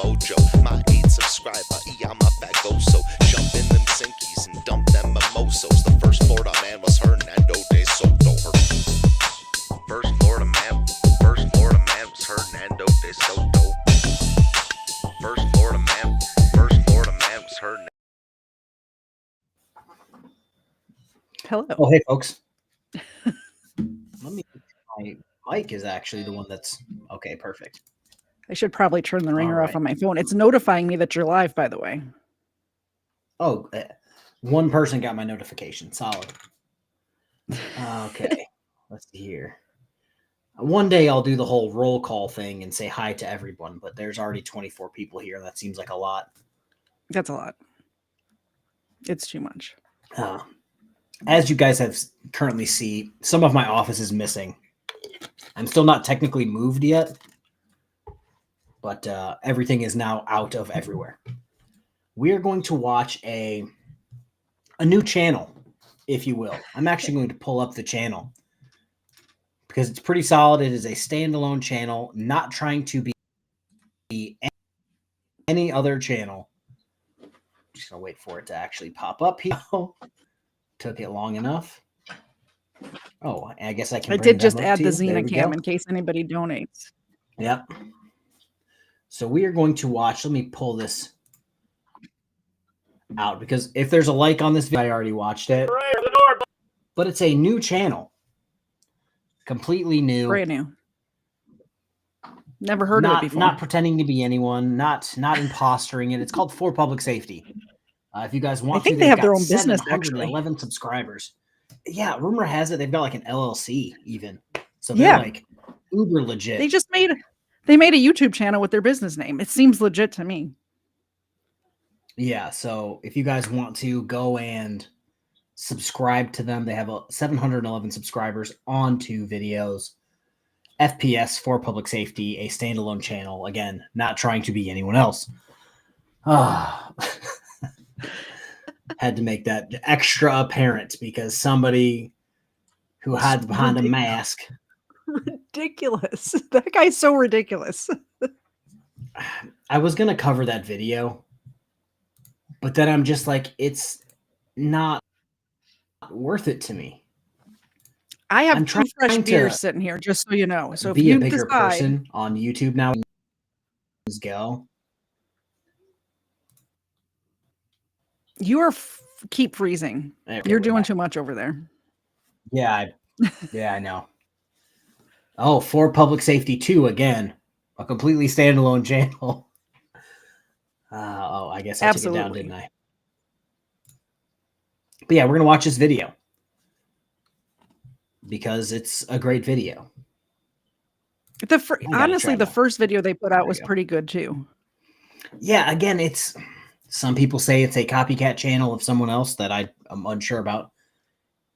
mojo. My 8 subscriber, I'm up at go. So jump in them sinkies and dump them mimosos. The first Florida man was Hernando de Soto. First Florida man was Hernando de Soto. First Florida man was Hernando. Hello. Oh, hey, folks. My mic is actually the one that's okay. Perfect. I should probably turn the ringer All off right. on my phone. It's notifying me that you're live, by the way. Oh, one person got my notification. Solid. Okay. Let's see here. One day I'll do the whole roll call thing and say hi to everyone, but there's already 24 people here. That seems like a lot. That's a lot. It's too much. As you guys have currently see, some of my office is missing. I'm still not technically moved yet, but everything is now out of everywhere. We are going to watch a new channel, if you will. I'm actually going to pull up the channel because it's pretty solid. It is a standalone channel, not trying to be any other channel. I'm just going to wait for it to actually pop up here. Took it long enough. Oh, I guess I can. I bring did just them up add to the you. There we Xenacam go. in case anybody donates. Yep. So we are going to watch. Let me pull this out because if there's a like on this video, I already watched it. But it's a new channel. Completely new. Brand new. Never heard of it before. Not pretending to be anyone, not impostering it. It's called For Public Safety. If you guys want I think to, they they've have their got own business, actually. 711 subscribers. Yeah, rumor has it they've got like an LLC even. So Yeah. they're like uber legit. They made a YouTube channel with their business name. It seems legit to me. Yeah, so if you guys want to go and subscribe to them, they have 711 subscribers on 2 videos. FPS For Public Safety, a standalone channel. Again, not trying to be anyone else. Had to make that extra apparent because somebody who hides behind a mask. Ridiculous. That guy's so ridiculous. I was going to cover that video, but then I'm just like, it's not worth it to me. I have I'm 2 fresh trying beers to sitting here, just so you know. So if be you a bigger decide, person on YouTube now. Let's go. you are keep freezing. Okay, You're we're doing back. too much over there. Yeah, I know. Oh, For Public Safety 2 again. A completely standalone channel. I guess I took it down, didn't I? But yeah, we're going to watch this video. Because it's a great video. Honestly, the first video they put out was go. pretty good too. Yeah, again, it's some people say it's a copycat channel of someone else that I'm unsure about.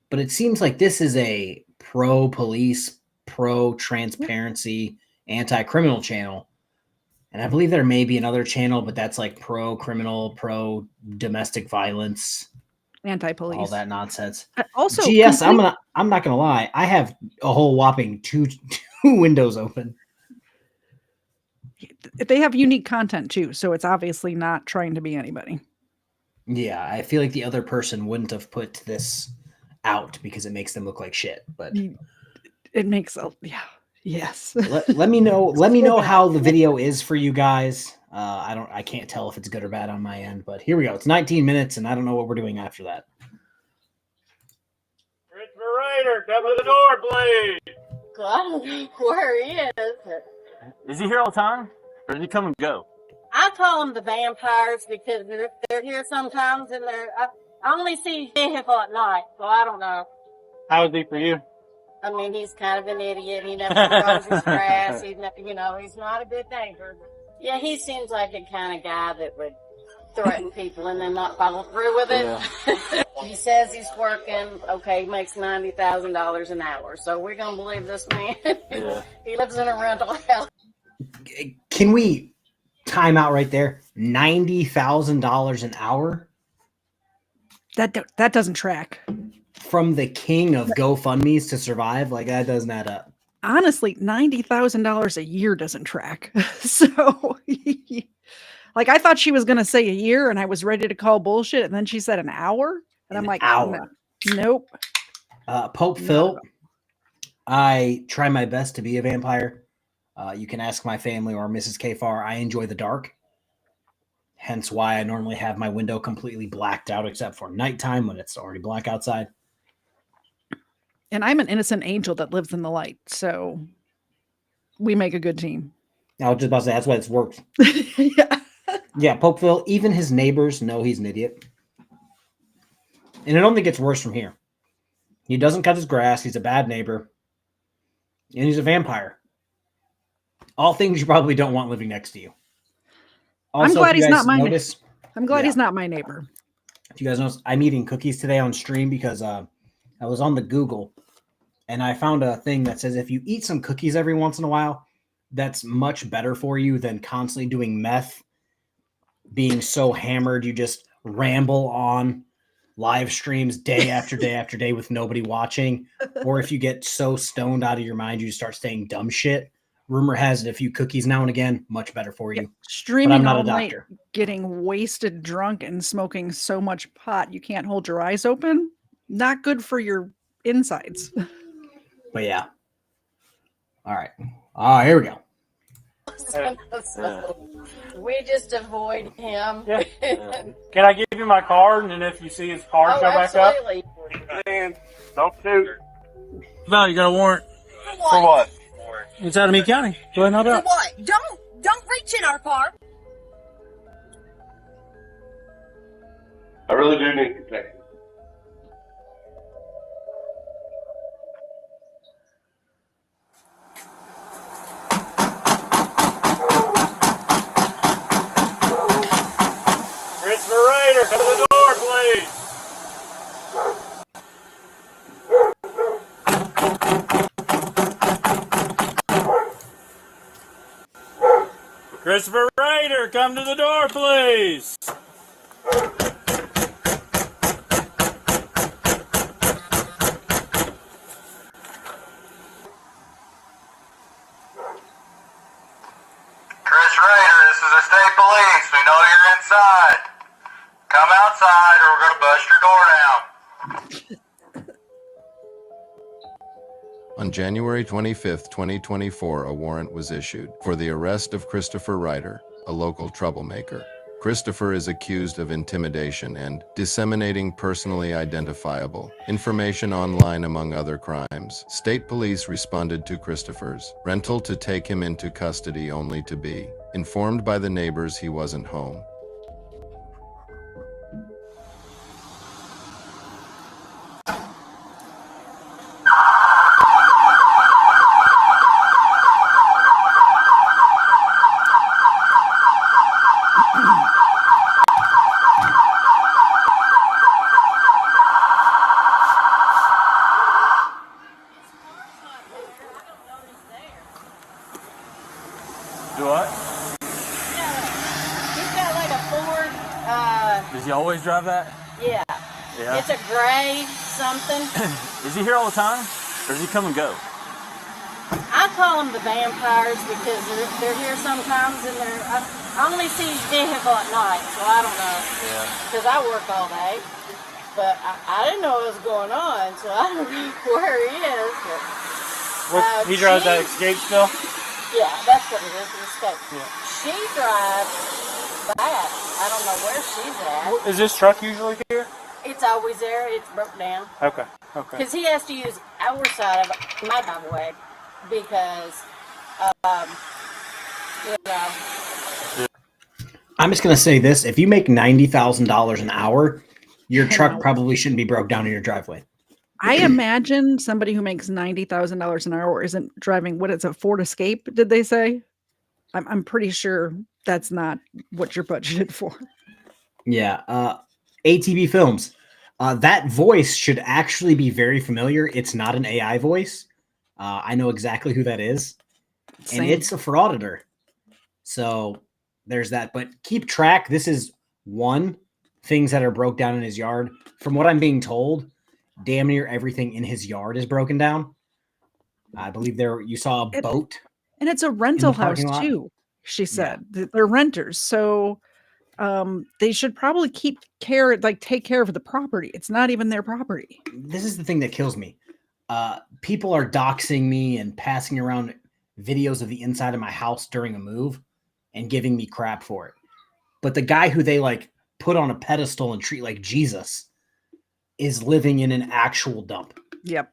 But it seems like this is a pro-police, pro-transparency, anti-criminal channel. And I believe there may be another channel, but that's like pro-criminal, pro-domestic violence, Anti-police, all that nonsense. Also, GS, I'm not gonna lie, I have a whole whopping two windows open. They have unique content too, so it's obviously not trying to be anybody. Yeah, I feel like the other person wouldn't have put this out because it makes them look like shit. But it makes yes. let me know. Let me know how the video is for you guys. I can't tell if it's good or bad on my end, but here we go. It's 19 minutes, and I don't know what we're doing after that. Christopher Ryder, come to the door, please. I don't know where he is. Is he here all the time, or does he come and go? I call them the vampires because they're here sometimes, and I only see vehicle at night, so I don't know. How is he for you? I mean, he's kind of an idiot. He never grows his grass. He's not a good neighbor. Yeah, he seems like the kind of guy that would threaten people and then not follow through with it. Yeah. He says he's working, okay, makes $90,000 an hour. So we're going to believe this man. Yeah. He lives in a rental house. Can we time out right there? $90,000 an hour? That doesn't track. From the king of GoFundMe's to survive? Like, that doesn't add up. Honestly, $90,000 a year doesn't track. So Like I thought she was going to say a year, and I was ready to call bullshit, and then she said an hour, and I'm An like, hour. Nope. Pope Not Phil, at all. I try my best to be a vampire. You can ask my family or Mrs. Kfar. I enjoy the dark. Hence why I normally have my window completely blacked out except for nighttime when it's already black outside. And I'm an innocent angel that lives in the light, so we make a good team. I was just about to say that's why it's worked. Yeah. Yeah, Pope Phil, even his neighbors know he's an idiot. And it only gets worse from here. He doesn't cut his grass. He's a bad neighbor. And he's a vampire. All things you probably don't want living next to you. Also, I'm glad if you he's guys not my notice, I'm glad Yeah. he's not my neighbor. if you guys notice, I'm eating cookies today on stream because I was on the Google and I found a thing that says if you eat some cookies every once in a while, that's much better for you than constantly doing meth, being so hammered you just ramble on live streams day after day after day with nobody watching. Or if you get so stoned out of your mind, you start saying dumb shit. Rumor has it a few cookies now and again, much better for you. But Streaming I'm not all a night, doctor. getting wasted drunk and smoking so much pot you can't hold your eyes open. Not good for your insides. But yeah. All right. Here we go. We just avoid him. Yeah. Can I give you my card, and then if you see his card Oh, go back up? absolutely. And don't shoot. Val, you got a warrant for what? It's out of Meade County. Go ahead and help For out. what? Don't reach in our car. I really do need protection. Christopher Raider, come to the door, please. Christopher Raider, come to the door, please. Chris Rader, this is the state police. We know you're inside. Come outside or we're going to bust your door down. On January 25, 2024, a warrant was issued for the arrest of Christopher Ryder, a local troublemaker. Christopher is accused of intimidation and disseminating personally identifiable information online, among other crimes. State police responded to Christopher's rental to take him into custody, only to be informed by the neighbors he wasn't home. Do what? He's got like a Ford. Does he always drive that? Yeah. Yeah. It's a gray something. Is he here all the time? Or does he come and go? I call them the vampires because they're here sometimes and I only see his vehicle at night, so I don't know. Yeah. Because I work all day. But I didn't know what was going on, so I don't know where he is. But, He drives that she- Escape still? Yeah, that's what it is, an escape. Yeah. She drives that. I don't know where she's at. Is this truck usually here? It's always there. It's broke down. Okay. Okay. Because he has to use our side of my driveway because, you know. I'm just going to say this. If you make $90,000 an hour, your truck probably shouldn't be broke down in your driveway. I imagine somebody who makes $90,000 an hour isn't driving. What is a Ford Escape? Did they say? I'm pretty sure that's not what you're budgeted for. Yeah. ATV Films. That voice should actually be very familiar. It's not an AI voice. I know exactly who that is. Same. And it's a frauditor. So there's that. But keep track. This is one things that are broke down in his yard. From what I'm being told, damn near everything in his yard is broken down. I believe you saw a boat. And it's a rental house parking lot? too. she said. They're renters. So they should probably take care of the property. It's not even their property. This is the thing that kills me. People are doxing me and passing around videos of the inside of my house during a move and giving me crap for it. But the guy who they like put on a pedestal and treat like Jesus is living in an actual dump. Yep.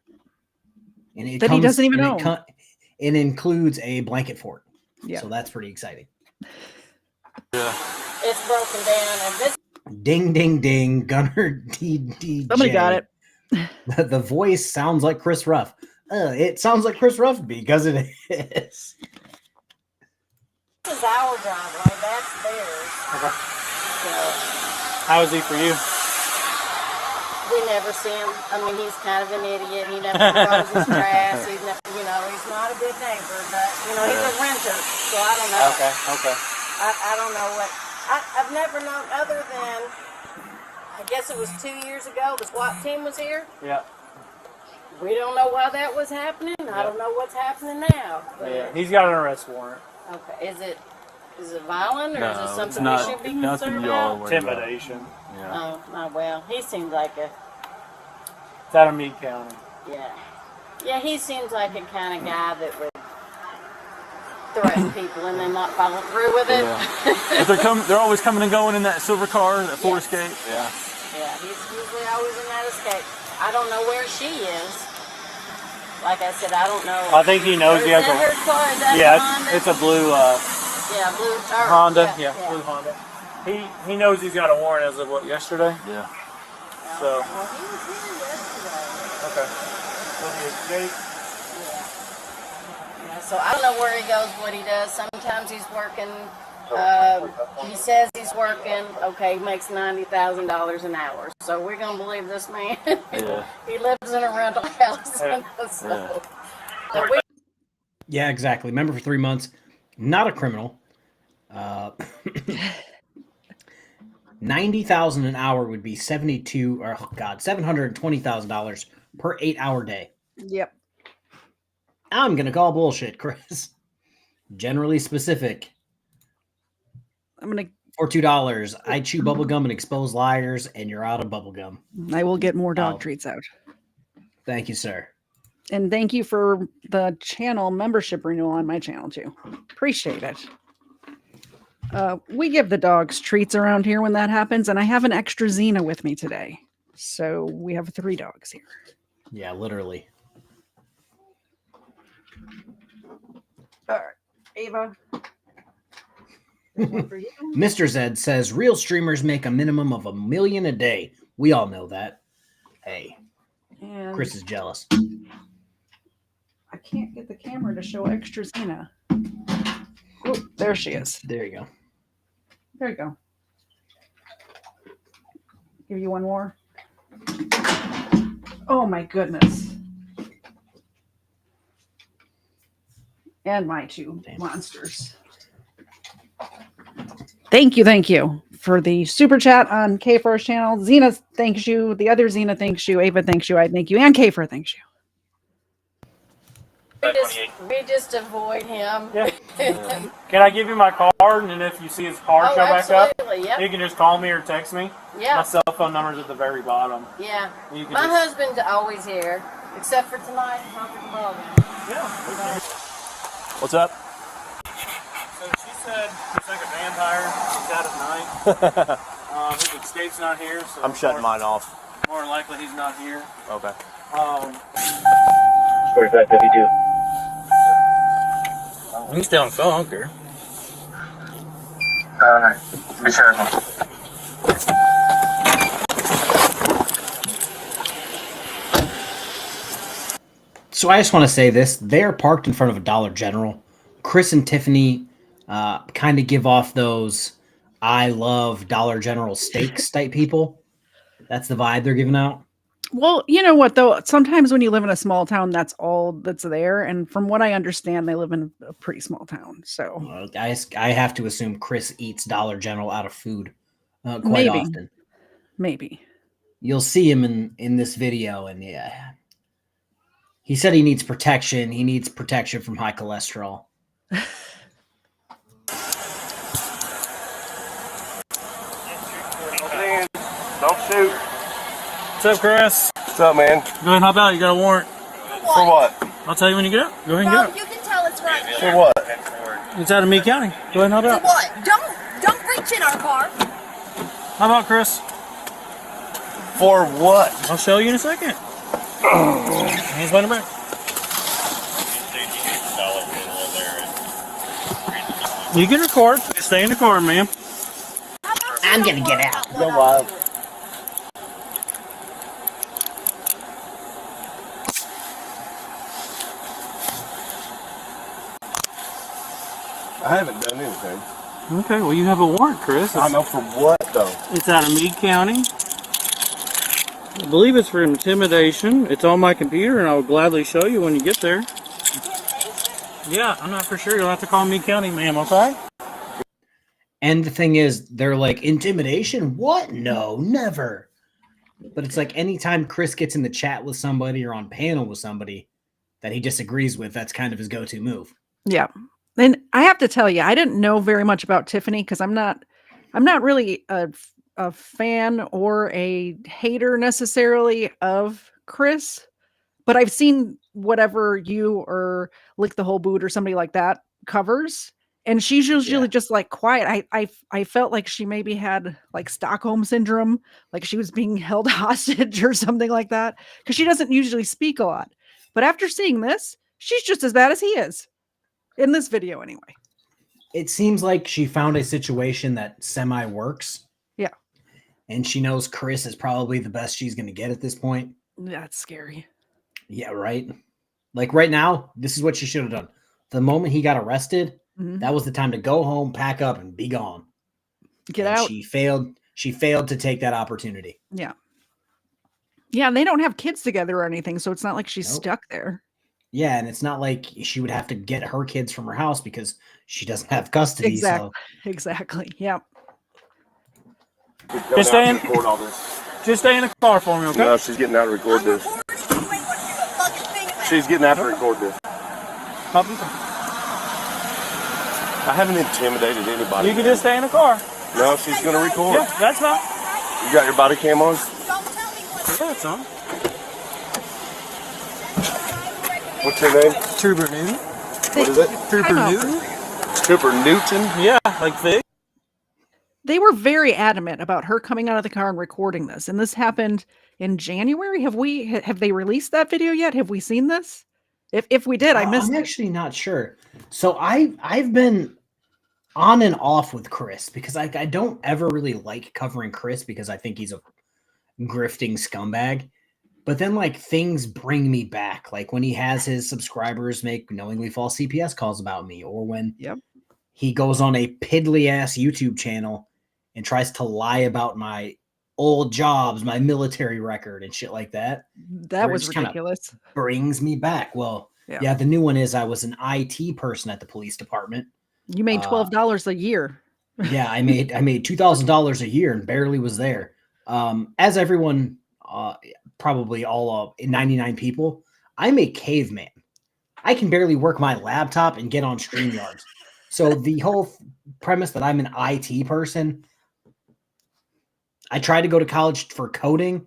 And it that he doesn't even own. It includes a blanket fort. Yeah. So that's pretty exciting. Yeah. It's broken down, and this. Ding, ding, ding. Gunner DDJ. Somebody got it. The voice sounds like Chris Ruff. It sounds like Chris Ruff because it is. This is our driveway. That's theirs. Okay. So How is he for you? we never see him. I mean, he's kind of an idiot. He never throws his trash. He's never, he's not a good neighbor, but he's a renter. So I don't know. Okay. I don't know what. I've never known other than. I guess it was 2 years ago. The SWAT team was here. Yeah. We don't know why that was happening. I don't know what's happening now. But Yeah. He's got an arrest warrant. okay, is it violent or No, is it it's something not- we should be nothing concerned y'all about? worry about. Intimidation. Yeah. Oh, well, he seems like a It's out of Meade County. yeah. He seems like a kind of guy that would threaten people and then not follow through with it. Yeah. But they're always coming and going in that silver car, that Ford Yes. Escape. Yeah. Yeah, he's usually always in that escape. I don't know where she is. Like I said, I don't know. I think he knows Or he is has that a. her car? Is that Yeah, the Honda? it's a blue Yeah, blue or, Honda. Yeah. Blue Honda. He knows he's got a warrant as of what, yesterday? Yeah. So. Well, he was here yesterday. Okay. Was he escape? Yeah, so I don't know where he goes, what he does. Sometimes he's working. He says he's working. Okay, he makes $90,000 an hour. So we're gonna believe this man. Yeah. He lives in a rental house. Yeah. So Yeah, exactly. Member for 3 months. Not a criminal. $90,000 an hour would be $720,000 per 8-hour day. Yep. I'm gonna call bullshit, Chris. Generally specific. I'm gonna. For $2, I chew bubblegum and expose liars, and you're out of bubblegum. I will get more dog Oh. treats out. Thank you, sir. And thank you for the channel membership renewal on my channel too. Appreciate it. We give the dogs treats around here when that happens, and I have an extra Xena with me today. So we have 3 dogs here. Yeah, literally. All right, Ava. There's one for you. Mr. Zed says real streamers make a minimum of $1 million a day. We all know that. Hey, And Chris is jealous. I can't get the camera to show extra Xena. Oh, there she is. There you go. There you go. Give you one more. Oh my goodness. And my 2 monsters. Thank you for the super chat on K4's channel. Xena thanks you. The other Xena thanks you. Ava thanks you. I thank you. And K4 thanks you. we just avoid him. Yeah. Can I give you my card, and if you see his car Oh, show back up, absolutely, yep. you can just call me or text me. Yeah. My cell phone number's at the very bottom. Yeah. You can My just- husband's always here, except for tonight. He's not at the ball game. Yeah. What's up? So she said he's like a vampire. He's out at night. His escape's not here, so I'm shutting mine off. more than likely he's not here. Okay. Where's that 52? You can stay on the phone, I don't care. Alright, be careful. So I just want to say this. They're parked in front of a Dollar General. Chris and Tiffany kind of give off those I love Dollar General steaks type people. That's the vibe they're giving out. Well, you know what though? Sometimes when you live in a small town, that's all that's there. And from what I understand, they live in a pretty small town. So I have to assume Chris eats Dollar General out of food quite Maybe. often. maybe. You'll see him in this video, and yeah, he said he needs protection. He needs protection from high cholesterol. What's up, Chris? What's up, man? Go ahead and hop out. You got a warrant. For what? I'll tell you when you get out. Go ahead and Well, get out. you can tell it's right here. For what? It's out of Meade County. Go ahead and hop For out. what? Don't reach in our car. How about Chris? For what? I'll show you in a second. Hands behind the back. You can record. Just stay in the car, ma'am. I'm gonna get out. Go wild. I haven't done anything. Okay, well, you have a warrant, Chris. I know for what, though? It's out of Meade County. I believe it's for intimidation. It's on my computer, and I will gladly show you when you get there. Yeah, I'm not for sure. You'll have to call Meade County, ma'am, okay? And the thing is, they're like, intimidation? What? No, never. But it's like anytime Chris gets in the chat with somebody or on panel with somebody that he disagrees with, that's kind of his go-to move. Yeah. And I have to tell you, I didn't know very much about Tiffany because I'm not really a fan or a hater necessarily of Chris, but I've seen whatever you or Lick the Whole Boot or somebody like that covers, and she's usually just like quiet. I felt like she maybe had like Stockholm syndrome, like she was being held hostage or something like that, because she doesn't usually speak a lot. But after seeing this, she's just as bad as he is. In this video, anyway. It seems like she found a situation that semi works. Yeah. And she knows Chris is probably the best she's going to get at this point. That's scary. Yeah, right. Like right now, this is what she should have done. The moment he got arrested, that was the time to go home, pack up, and be gone. Get out. She failed. She failed to take that opportunity. Yeah. Yeah, and they don't have kids together or anything, so it's not like she's stuck there. Yeah, and it's not like she would have to get her kids from her house because she doesn't have custody. Exactly. So. Exactly. Yep. Just stay in the car for me, okay? No, she's getting out to record this. She's getting out to record this. I haven't intimidated anybody. You can just stay in the car. No, she's going to record. Yeah, that's fine. You got your body cam on? Yeah, it's on. What's her name? Trooper Newton. What is it? Trooper Newton? Trooper Newton? Yeah, like Fig. They were very adamant about her coming out of the car and recording this. And this happened in January. Have they released that video yet? Have we seen this? If we did, I missed I'm it. actually not sure. So I've been on and off with Chris because I don't ever really like covering Chris because I think he's a grifting scumbag. But then like things bring me back, like when he has his subscribers make knowingly false CPS calls about me, or when he goes on a piddly ass YouTube channel and tries to lie about my old jobs, my military record and shit like that. That was ridiculous. Brings me back. Well, yeah, the new one is I was an IT person at the police department. You made $12 a year. Yeah, I made $2,000 a year and barely was there. As everyone probably all 99 people, I'm a caveman. I can barely work my laptop and get on StreamYards. So the whole premise that I'm an IT person, I tried to go to college for coding,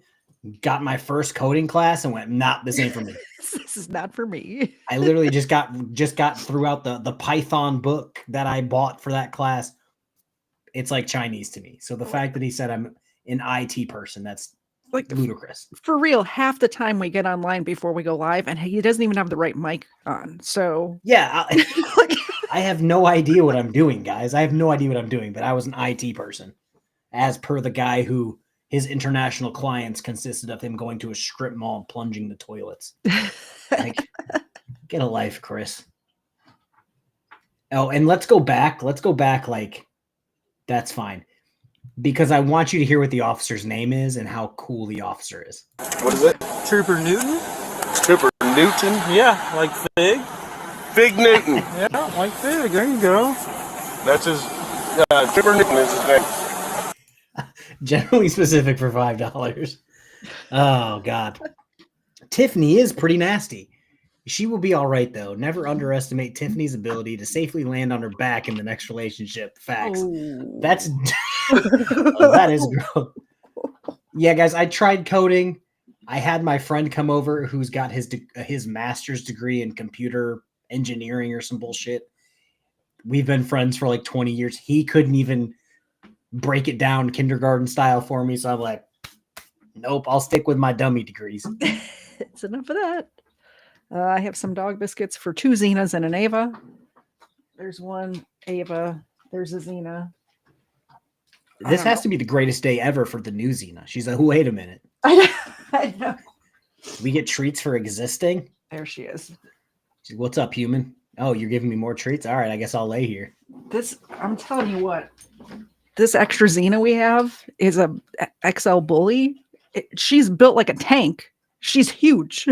got my first coding class and went, nah, this ain't for me. This is not for me. I literally just got throughout the Python book that I bought for that class. It's like Chinese to me. So the fact that he said I'm an IT person, that's like ludicrous. For real, half the time we get online before we go live, and he doesn't even have the right mic on. So yeah, I have no idea what I'm doing, guys. I have no idea what I'm doing, but I was an IT person, as per the guy who his international clients consisted of him going to a strip mall and plunging the toilets. Like, get a life, Chris. Oh, and let's go back. Like, that's fine. Because I want you to hear what the officer's name is and how cool the officer is. What is it? Trooper Newton? Trooper Newton? Yeah, like Fig. Fig Newton. Yeah, like Fig. There you go. That's his. Trooper Newton is his name. Generally specific for $5. Oh, God. Tiffany is pretty nasty. She will be all right, though. Never underestimate Tiffany's ability to safely land on her back in the next relationship. Facts. That's that is gross. Yeah, guys, I tried coding. I had my friend come over who's got his master's degree in computer engineering or some bullshit. We've been friends for like 20 years. He couldn't even break it down kindergarten style for me. So I'm like, nope, I'll stick with my dummy degrees. It's enough of that. I have some dog biscuits for 2 Xenas and an Ava. There's one Ava. There's a Xena. This has to be the greatest day ever for the new Xena. She's like, wait a minute. I know. We get treats for existing? There she is. She's, what's up, human? Oh, you're giving me more treats? All right, I guess I'll lay here. I'm telling you what. This extra Xena we have is a XL bully. She's built like a tank. She's huge.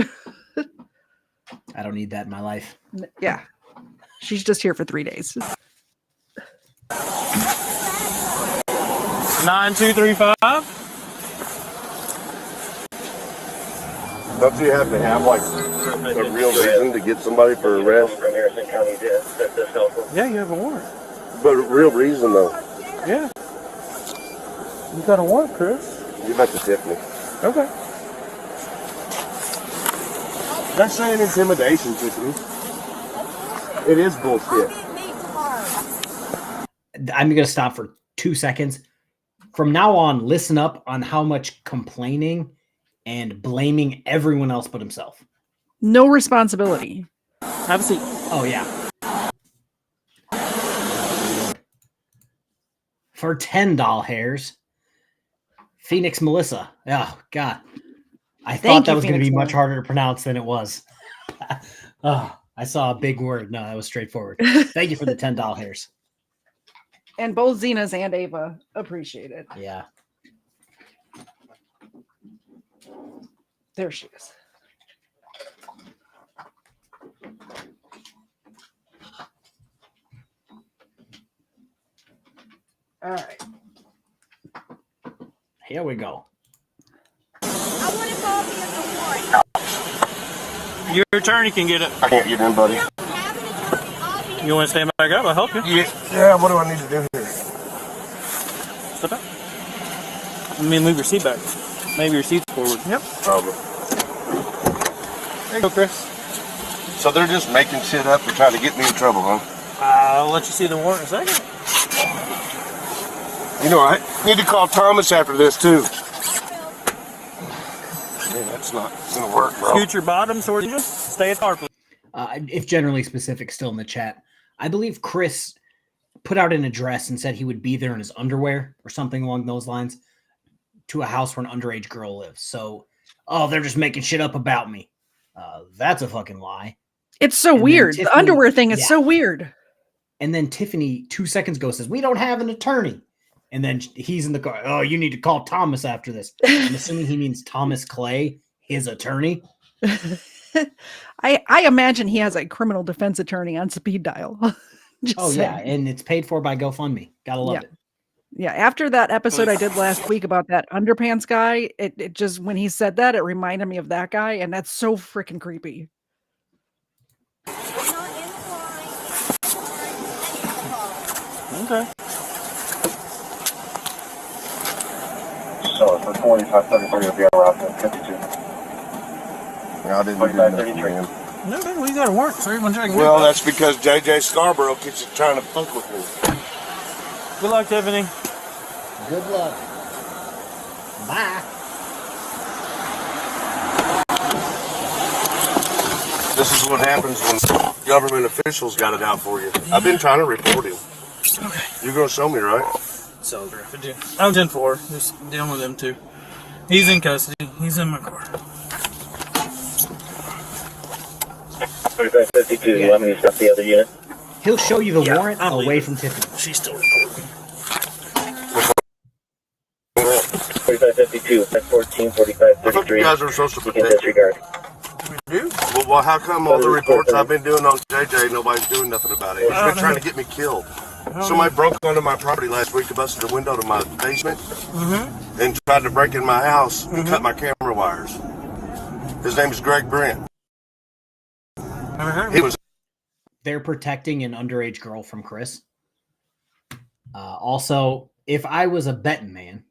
I don't need that in my life. Yeah. She's just here for 3 days. 9235. Don't you have to have like a real reason to get somebody for arrest? Yeah, you have a warrant. But a real reason though. Yeah. You got a warrant, Chris. Get back to Tiffany. Okay. That's saying intimidation, Tiffany. It is bullshit. I'm going to stop for 2 seconds. From now on, listen up on how much complaining and blaming everyone else but himself. No responsibility. Have a seat. Oh, yeah. For $10 hairs, Phoenix Melissa. Oh, God. I thought that was going to be much harder to pronounce than it was. Oh, I saw a big word. No, that was straightforward. Thank you for the $10 hairs. And both Xenas and Ava appreciate it. Yeah. There she is. All right. Here we go. I want a copy of the warrant. Your attorney can get it. I can't get in, buddy. You want to stand back up? I'll help you. Yeah, what do I need to do here? Step out. I mean, move your seat back. Maybe your seat's forward. Yep. Problem. There you go, Chris. So they're just making shit up to try to get me in trouble, huh? I'll let you see the warrant in a second. You know, I need to call Thomas after this, too. Man, that's not going to work, bro. Scoot your bottom towards you. Stay at the car, please. If generally specific, still in the chat. I believe Chris put out an address and said he would be there in his underwear or something along those lines to a house where an underage girl lives. So, oh, they're just making shit up about me. That's a fucking lie. It's so weird. The underwear thing is so weird. And then Tiffany 2 seconds ago says, we don't have an attorney. And then he's in the car. Oh, you need to call Thomas after this. I'm assuming he means Thomas Clay, his attorney. I imagine he has a criminal defense attorney on speed dial. Yeah, and it's paid for by GoFundMe. Gotta love it. Yeah, after that episode I did last week about that underpants guy, it just, when he said that, it reminded me of that guy, and that's so freaking creepy. Okay. So for 2533, it'll be around 52. Yeah, I didn't do nothing, man. No, we got a warrant, so everyone's checking. Well, that's because JJ Scarborough keeps trying to fuck with me. Good luck, Tiffany. Good luck. Bye. This is what happens when government officials got it out for you. I've been trying to report him. Okay. You're going to show me, right? So, I was in 4. Just dealing with him, too. He's in custody. He's in my car. 3552, you want me to stop the other unit? He'll show you the warrant away from Tiffany. She's still recording. 3552, 14, 45, 33. I thought you guys were supposed to You can protect disregard. you. Well, how come all the reports I've been doing on JJ, nobody's doing nothing about it? He's been trying to get me killed. Somebody broke onto my property last week, busted the window to my basement, and tried to break in my house and cut my camera wires. His name is Greg Brent. He was. They're protecting an underage girl from Chris. Also, if I was a betting man,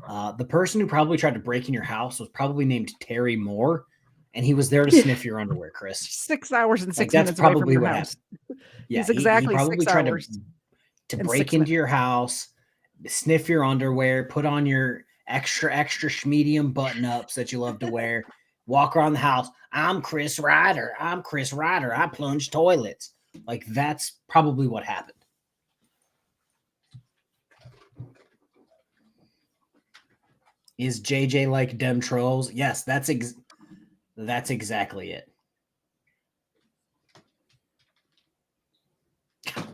The person who probably tried to break in your house was probably named Terry Moore, and he was there to sniff your underwear, Chris. 6 hours and 6 That's minutes away from probably your what house. happened. Yeah, He's exactly he probably 6 tried hours to and break 6 into your house, sniff your underwear, put on your extra medium button ups that you love to wear, walk around the house. I'm Chris Ryder. I plunge toilets. Like, that's probably what happened. Is JJ like dem trolls? Yes, that's exactly it.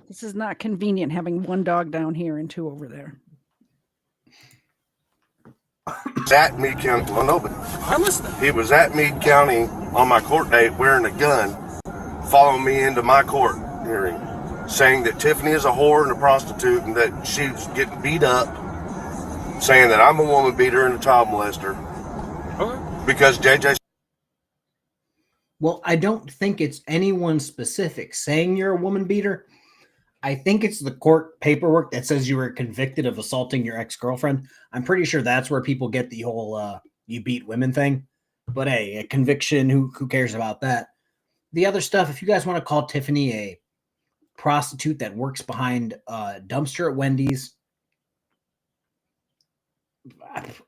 This is not convenient having one dog down here and 2 over there. At Meade County. Well, no, but he was at Meade County on my court date wearing a gun, following me into my court hearing, saying that Tiffany is a whore and a prostitute and that she's getting beat up, saying that I'm a woman beater and a child molester. Okay. Because JJ. Well, I don't think it's anyone specific saying you're a woman beater. I think it's the court paperwork that says you were convicted of assaulting your ex-girlfriend. I'm pretty sure that's where people get the whole you beat women thing. But hey, a conviction, who cares about that? The other stuff, if you guys want to call Tiffany a prostitute that works behind a dumpster at Wendy's,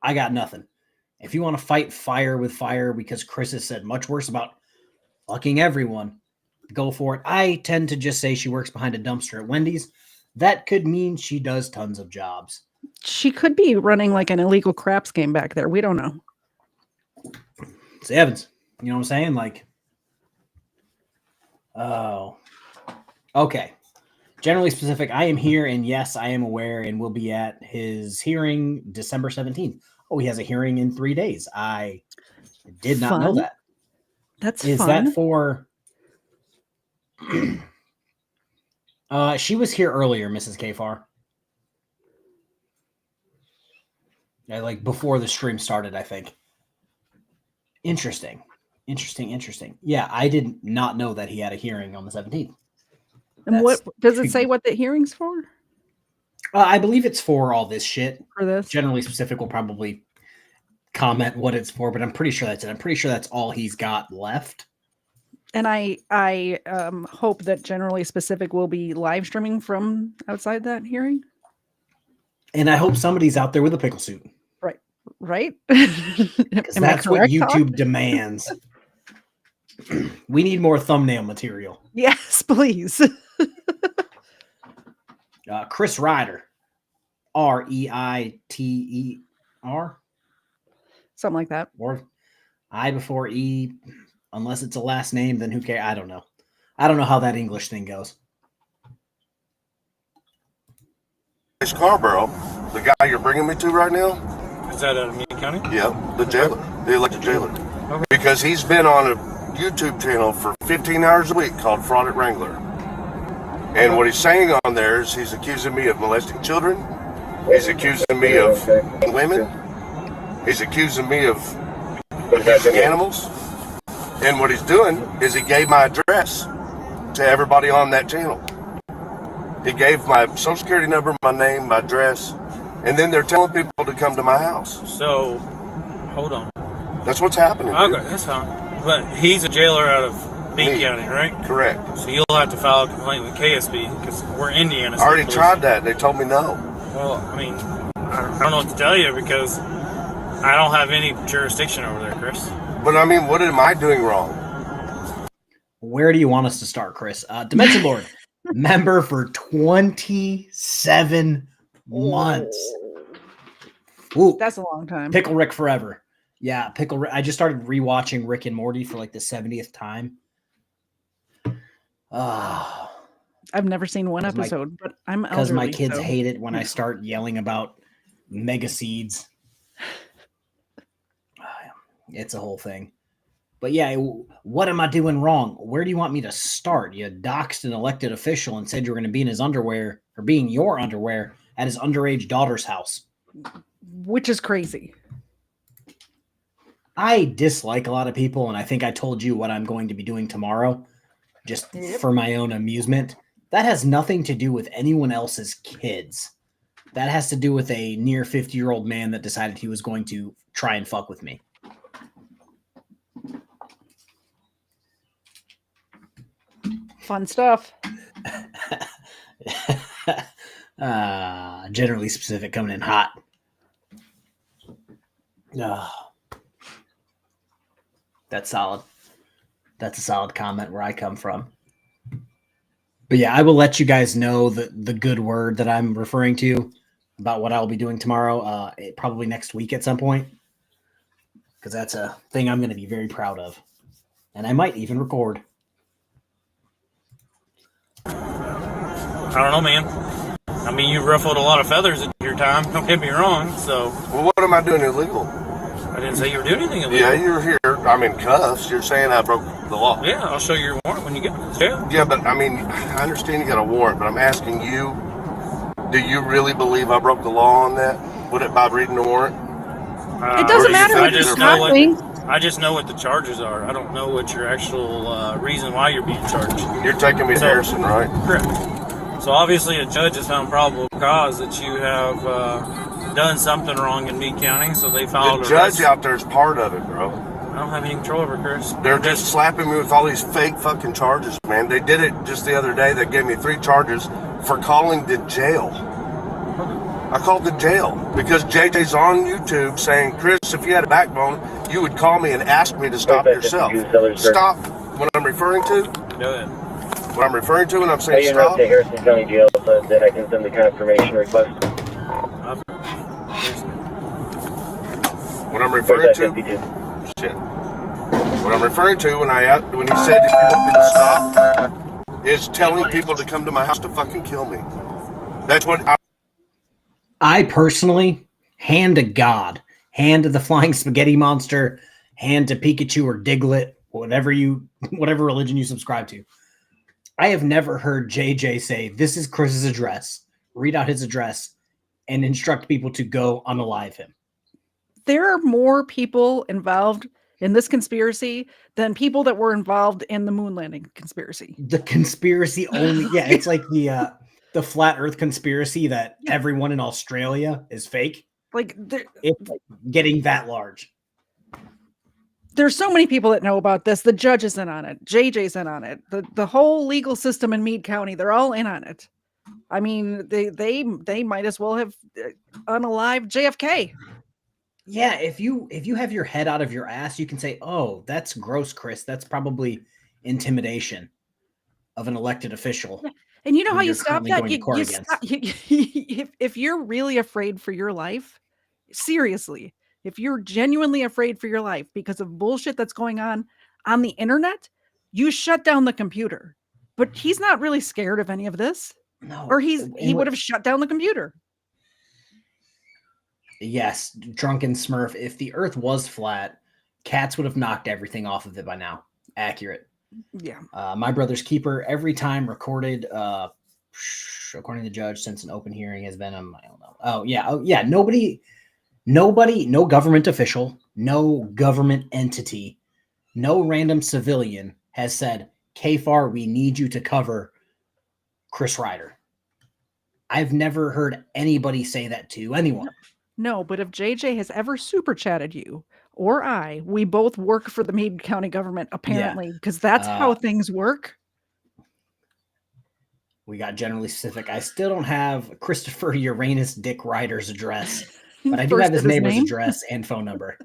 I got nothing. If you want to fight fire with fire because Chris has said much worse about fucking everyone, go for it. I tend to just say she works behind a dumpster at Wendy's. That could mean she does tons of jobs. She could be running like an illegal craps game back there. We don't know. It's Evans. You know what I'm saying? Like, oh, okay. Generally specific, I am here, and yes, I am aware and will be at his hearing December 17th. Oh, he has a hearing in 3 days. I did not know that. That's Is fun. that for... she was here earlier, Mrs. Kfar. Like before the stream started, I think. Interesting. Yeah, I did not know that he had a hearing on the 17th. And what does it say what the hearing's for? I believe it's for all this shit. For this? Generally specific will probably comment what it's for, but I'm pretty sure that's it. I'm pretty sure that's all he's got left. And I hope that Generally Specific will be live streaming from outside that hearing. And I hope somebody's out there with a pickle suit. Right? Because that's what YouTube demands. We need more thumbnail material. Yes, please. Chris Ryder. Reiter. Something like that. Or I before E. Unless it's a last name, then who cares? I don't know. I don't know how that English thing goes. Scarborough, the guy you're bringing me to right now. Is that out of Meade County? Yeah, the jailer, the elected jailer. Okay. Because he's been on a YouTube channel for 15 hours a week called Fraud at Wrangler. And what he's saying on there is he's accusing me of molesting children. He's accusing me of women. He's accusing me of abusing animals. And what he's doing is he gave my address to everybody on that channel. He gave my social security number, my name, my address, and then they're telling people to come to my house. So, hold on. That's what's happening. Okay, dude. that's fine. But he's a jailer out of Meade County, right? Correct. So you'll have to file a complaint with KSB because we're Indiana. I already tried that. They told me no. Well, I mean, I don't know what to tell you because I don't have any jurisdiction over there, Chris. But I mean, what am I doing wrong? Where do you want us to start, Chris? Dimension Lord, member for 27 months. Ooh, that's a long time. Pickle Rick forever. Yeah, Pickle Rick. I just started rewatching Rick and Morty for like the 70th time. I've never seen one episode, but I'm elderly. Because my kids hate it when I start yelling about mega seeds. It's a whole thing. But yeah, what am I doing wrong? Where do you want me to start? You doxed an elected official and said you were going to be in his underwear or be in your underwear at his underage daughter's house. Which is crazy. I dislike a lot of people, and I think I told you what I'm going to be doing tomorrow, just for my own amusement. That has nothing to do with anyone else's kids. That has to do with a near 50-year-old man that decided he was going to try and fuck with me. Fun stuff. Generally specific, coming in hot. That's solid. That's a solid comment where I come from. But yeah, I will let you guys know the good word that I'm referring to about what I'll be doing tomorrow, probably next week at some point, because that's a thing I'm going to be very proud of. And I might even record. I don't know, man. I mean, you've ruffled a lot of feathers in your time. Don't get me wrong. So, well, what am I doing illegal? I didn't say you were doing anything illegal. Yeah, you're here. I'm in cuffs. You're saying I broke the law. Yeah, I'll show you your warrant when you get to jail. Yeah, but I mean, I understand you got a warrant, but I'm asking you, do you really believe I broke the law on that? Would it by reading the warrant? It doesn't matter what you're stopping. I just know what the charges are. I don't know what your actual reason why you're being charged. You're taking me to Harrison, right? Correct. So obviously a judge has found probable cause that you have done something wrong in Meade County, so they filed the judge out there is part of it, bro. I don't have any control over Chris. They're just slapping me with all these fake fucking charges, man. They did it just the other day. They gave me 3 charges for calling the jail. I called the jail because JJ's on YouTube saying, Chris, if you had a backbone, you would call me and ask me to stop yourself. Stop what I'm referring to. Go ahead. What I'm referring to when I'm saying you stop. to Harrison County Jail so that I can send the confirmation request. What I'm referring to. Shit. What I'm referring to when he said if you want me to stop is telling people to come to my house to fucking kill me. That's what I personally, hand to God, hand to the flying spaghetti monster, hand to Pikachu or Diglett, whatever religion you subscribe to. I have never heard JJ say, this is Chris's address, read out his address, and instruct people to go unalive him. There are more people involved in this conspiracy than people that were involved in the moon landing conspiracy. The conspiracy only, yeah, it's like the flat earth conspiracy that everyone in Australia is fake. Like it's like getting that large. There's so many people that know about this. The judge is in on it. JJ's in on it. The whole legal system in Meade County, they're all in on it. I mean, they might as well have unalived JFK. Yeah, if you have your head out of your ass, you can say, "Oh, that's gross, Chris. That's probably intimidation of an elected official." Yeah. And you know how you stop that? If you're really afraid for your life, seriously, if you're genuinely afraid for your life because of bullshit that's going on the internet, you shut down the computer. But he's not really scared of any of this. No. Or he would have shut down the computer. Yes, drunken Smurf. If the earth was flat, cats would have knocked everything off of it by now. Accurate. Yeah. My brother's keeper every time recorded, according to the judge, since an open hearing has been, I don't know. Oh yeah. Nobody, no government official, no government entity, no random civilian has said, KFAR, we need you to cover Chris Ryder. I've never heard anybody say that to anyone. No, but if JJ has ever super chatted you or we both work for the Meade County government, apparently, because that's how things work. We got generally specific. I still don't have Christopher Uranus Dick Ryder's address, but I do have his neighbor's address and phone number.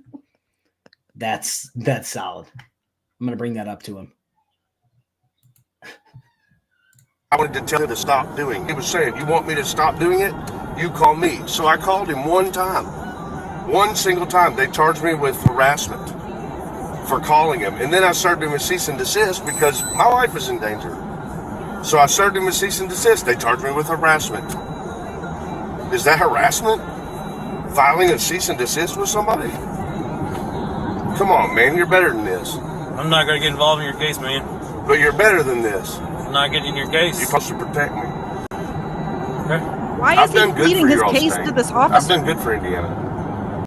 That's solid. I'm going to bring that up to him. I wanted to tell him to stop doing it. He was saying, you want me to stop doing it? You call me. So I called him one single time. They charged me with harassment for calling him. And then I served him with cease and desist because my life is in danger. So I served him with cease and desist. They charged me with harassment. Is that harassment? Filing a cease and desist with somebody? Come on, man. You're better than this. I'm not going to get involved in your case, man. But you're better than this. I'm not getting in your case. You're supposed to protect me. Okay. Why is he pleading his case to this officer? I've done good for Indiana.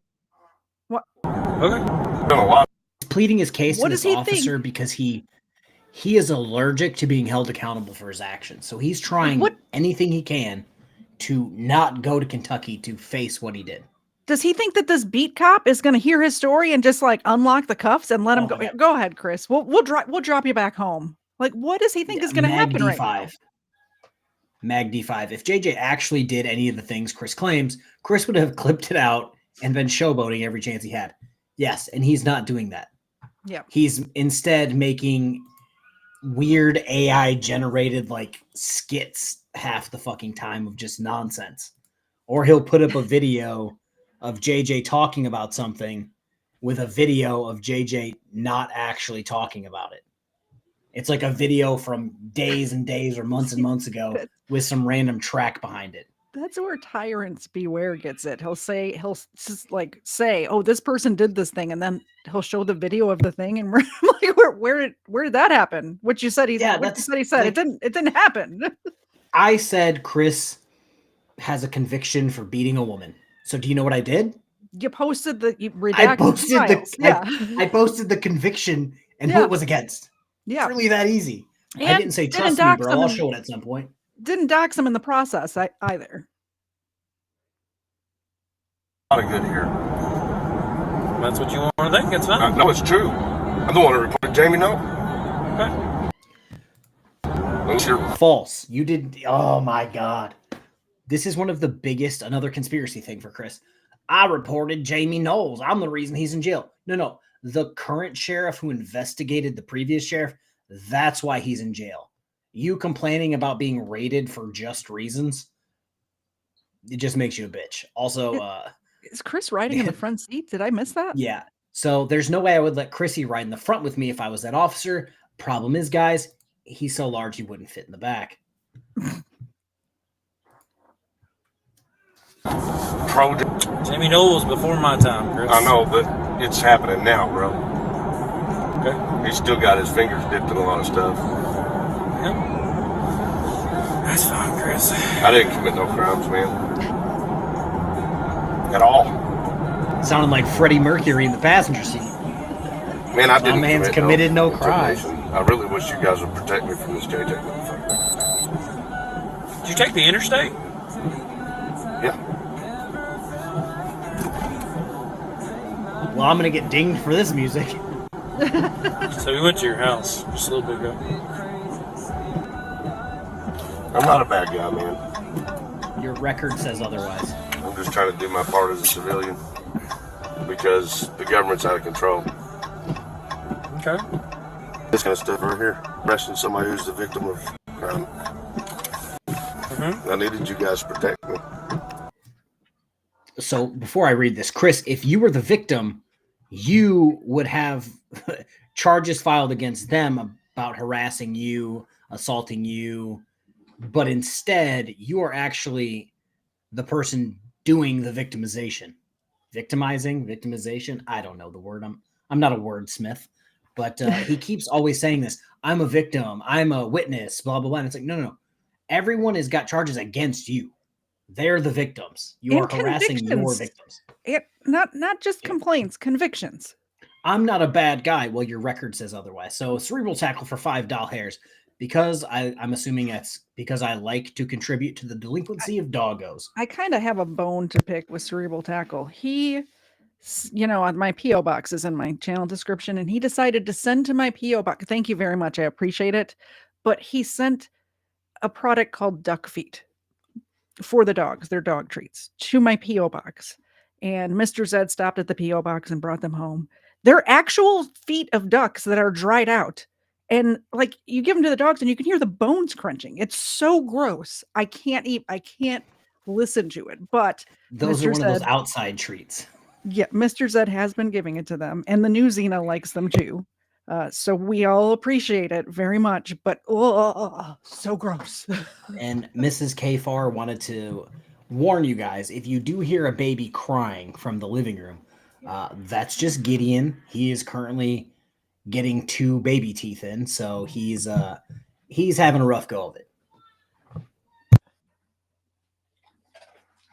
What? Okay. Done a lot. Pleading his case to this officer because he is allergic to being held accountable for his actions. So he's trying anything he can to not go to Kentucky to face what he did. Does he think that this beat cop is going to hear his story and just like unlock the cuffs and let him go? Go ahead, Chris. We'll drop you back home. Like, what does he think is going to happen right now? Mag D5. If JJ actually did any of the things Chris claims, Chris would have clipped it out and been showboating every chance he had. Yes, and he's not doing that. Yeah. He's instead making weird AI generated like skits half the fucking time of just nonsense. Or he'll put up a video of JJ talking about something with a video of JJ not actually talking about it. It's like a video from days and days or months and months ago with some random track behind it. That's where Tyrants Beware gets it. He'll just like say, "Oh, this person did this thing," and then he'll show the video of the thing, and we're like, "Where did that happen?" What you said he said. Like, it didn't happen. I said Chris has a conviction for beating a woman. So do you know what I did? You posted the redacted I posted the conviction and who it was against. Yeah, it's really that easy. And I didn't say trust me, bro. I'll show it at some point. Didn't dox him in the process either. Not a good here. That's what you want to think. It's not. No, it's true. I don't want to report Jamie. No. Okay. False. You did. Oh my God. This is one of the biggest, another conspiracy thing for Chris. I reported Jamie Knowles. I'm the reason he's in jail. No. The current sheriff who investigated the previous sheriff, that's why he's in jail. You complaining about being raided for just reasons, it just makes you a bitch. Also, is Chris riding in the front seat? Did I miss that? Yeah. So there's no way I would let Chrissy ride in the front with me if I was that officer. Problem is, guys, he's so large he wouldn't fit in the back. Jamie Knowles before my time, Chris. I know, but it's happening now, bro. Okay. He's still got his fingers dipped in a lot of stuff. Yep. That's fine, Chris. I didn't commit no crimes, man. At all. Sounded like Freddie Mercury in the passenger seat. Man, I didn't. My man's committed no crimes. I really wish you guys would protect me from this JJ motherfucker. Did you take the interstate? Yeah. Well, I'm gonna get dinged for this music. So we went to your house just a little bit ago. I'm not a bad guy, man. Your record says otherwise. I'm just trying to do my part as a civilian because the government's out of control. Okay. This kind of stuff right here, arresting somebody who's the victim of crime. I needed you guys to protect me. So before I read this, Chris, if you were the victim, you would have charges filed against them about harassing you, assaulting you, but instead you are actually the person doing the victimization. Victimization. I don't know the word. I'm not a wordsmith, but he keeps always saying this. I'm a victim. I'm a witness, blah, blah, blah. And it's like, no. Everyone has got charges against you. They're the victims. You are harassing your victims. Not just complaints, convictions. I'm not a bad guy. Well, your record says otherwise. So cerebral tackle for 5 doll hairs. Because I'm assuming that's because I like to contribute to the delinquency of doggos. I kind of have a bone to pick with cerebral tackle. He, on my P.O. box is in my channel description, and he decided to send to my P.O. box. Thank you very much. I appreciate it. But he sent a product called Duck Feet for the dogs, their dog treats, to my P.O. box. And Mr. Zed stopped at the P.O. box and brought them home. They're actual feet of ducks that are dried out. And like you give them to the dogs and you can hear the bones crunching. It's so gross. I can't listen to it. But those are one of those outside treats. Yeah, Mr. Zed has been giving it to them. And the new Xena likes them too. So we all appreciate it very much. But so gross. And Mrs. Kfar wanted to warn you guys, if you do hear a baby crying from the living room, that's just Gideon. He is currently getting 2 baby teeth in, so he's having a rough go of it.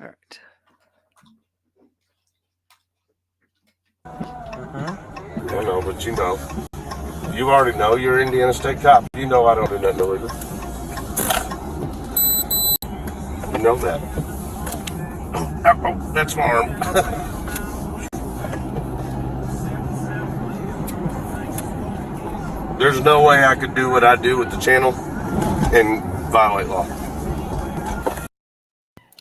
All right. I know, but you already know you're an Indiana State cop. You know I don't do nothing illegal. know that. Oh, that's my arm. There's no way I could do what I do with the channel and violate law.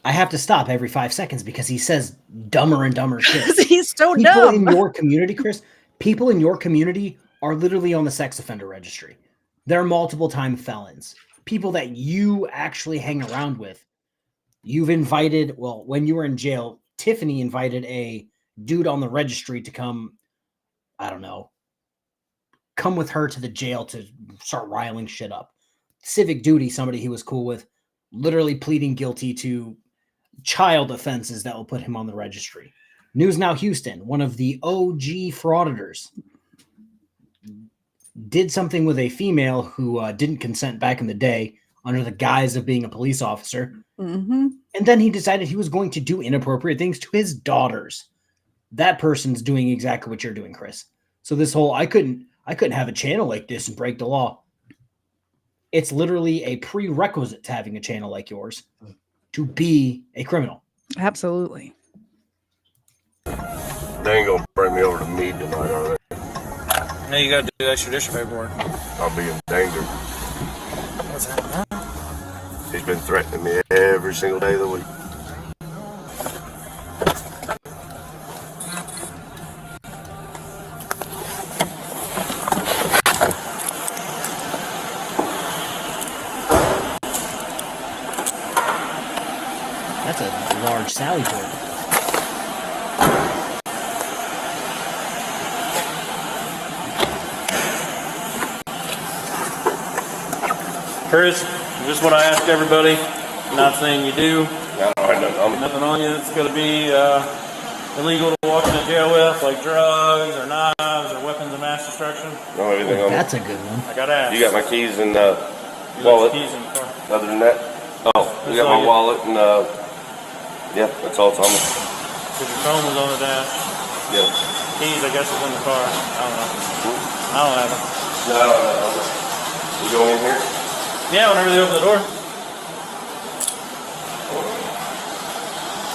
I have to stop every 5 seconds because he says dumber and dumber shit. He's so People dumb. in your community, Chris, people in your community are literally on the sex offender registry. They're multiple time felons. People that you actually hang around with. You've invited, well, when you were in jail, Tiffany invited a dude on the registry to come, I don't know, come with her to the jail to start riling shit up. Civic Duty, somebody he was cool with, literally pleading guilty to child offenses that will put him on the registry. News Now Houston, one of the OG frauditors, did something with a female who didn't consent back in the day under the guise of being a police officer. Mm-hmm. And then he decided he was going to do inappropriate things to his daughters. That person's doing exactly what you're doing, Chris. So this whole, I couldn't have a channel like this and break the law. It's literally a prerequisite to having a channel like yours to be a criminal. Absolutely. They ain't gonna bring me over to Meade tonight, are they? Now you gotta do extradition paperwork. I'll be in danger. What's that? He's been threatening me every single day of the week. That's a large Sally port. Chris, just what I ask everybody. Not saying you do. I don't have nothing on me. Nothing on you that's going to be illegal to walk into jail with, like drugs or knives or weapons of mass destruction. No, everything on me. That's a good one. I got to ask. You got my keys and You wallet. got the keys in the car. Other than that, oh, you got all my you- wallet and yeah, that's all it's on me. Because your phone was on the dash. Yeah. Keys, I guess, is in the car. I don't know. I don't have them. No. You go in here? Yeah, whenever they open the door.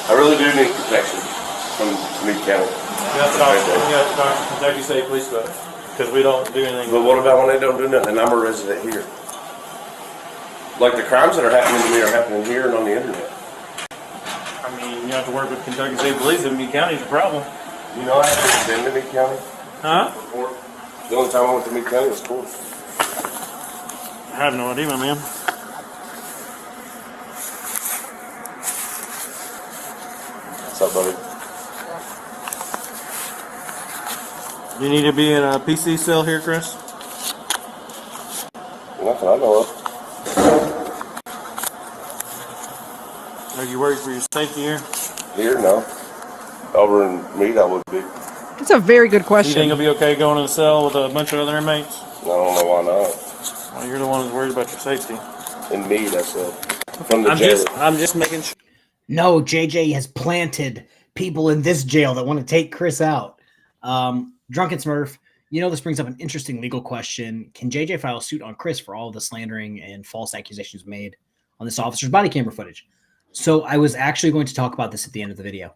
I really do need protection from Meade County. We got to talk to Kentucky State Police about it. Because we don't do anything. But what about when they don't do nothing? I'm a resident here. Like the crimes that are happening to me are happening here and on the internet. I mean, you have to work with Kentucky State Police. If Meade County is a problem. You know, I haven't been to Meade County Huh? before. The only time I went to Meade County was court. I have no idea, my man. What's up, buddy? You need to be in a PC cell here, Chris? Nothing I know of. Are you worried for your safety here? Here, no. Over in Meade, I would be. It's a very good You question. think you'll be okay going in the cell with a bunch of other inmates? I don't know why not. Well, you're the one who's worried about your safety. In Meade, I said. From the jail. I'm just making sure. No, JJ has planted people in this jail that want to take Chris out. Drunken Smurf, you know, this brings up an interesting legal question. Can JJ file a suit on Chris for all of the slandering and false accusations made on this officer's body camera footage? So I was actually going to talk about this at the end of the video.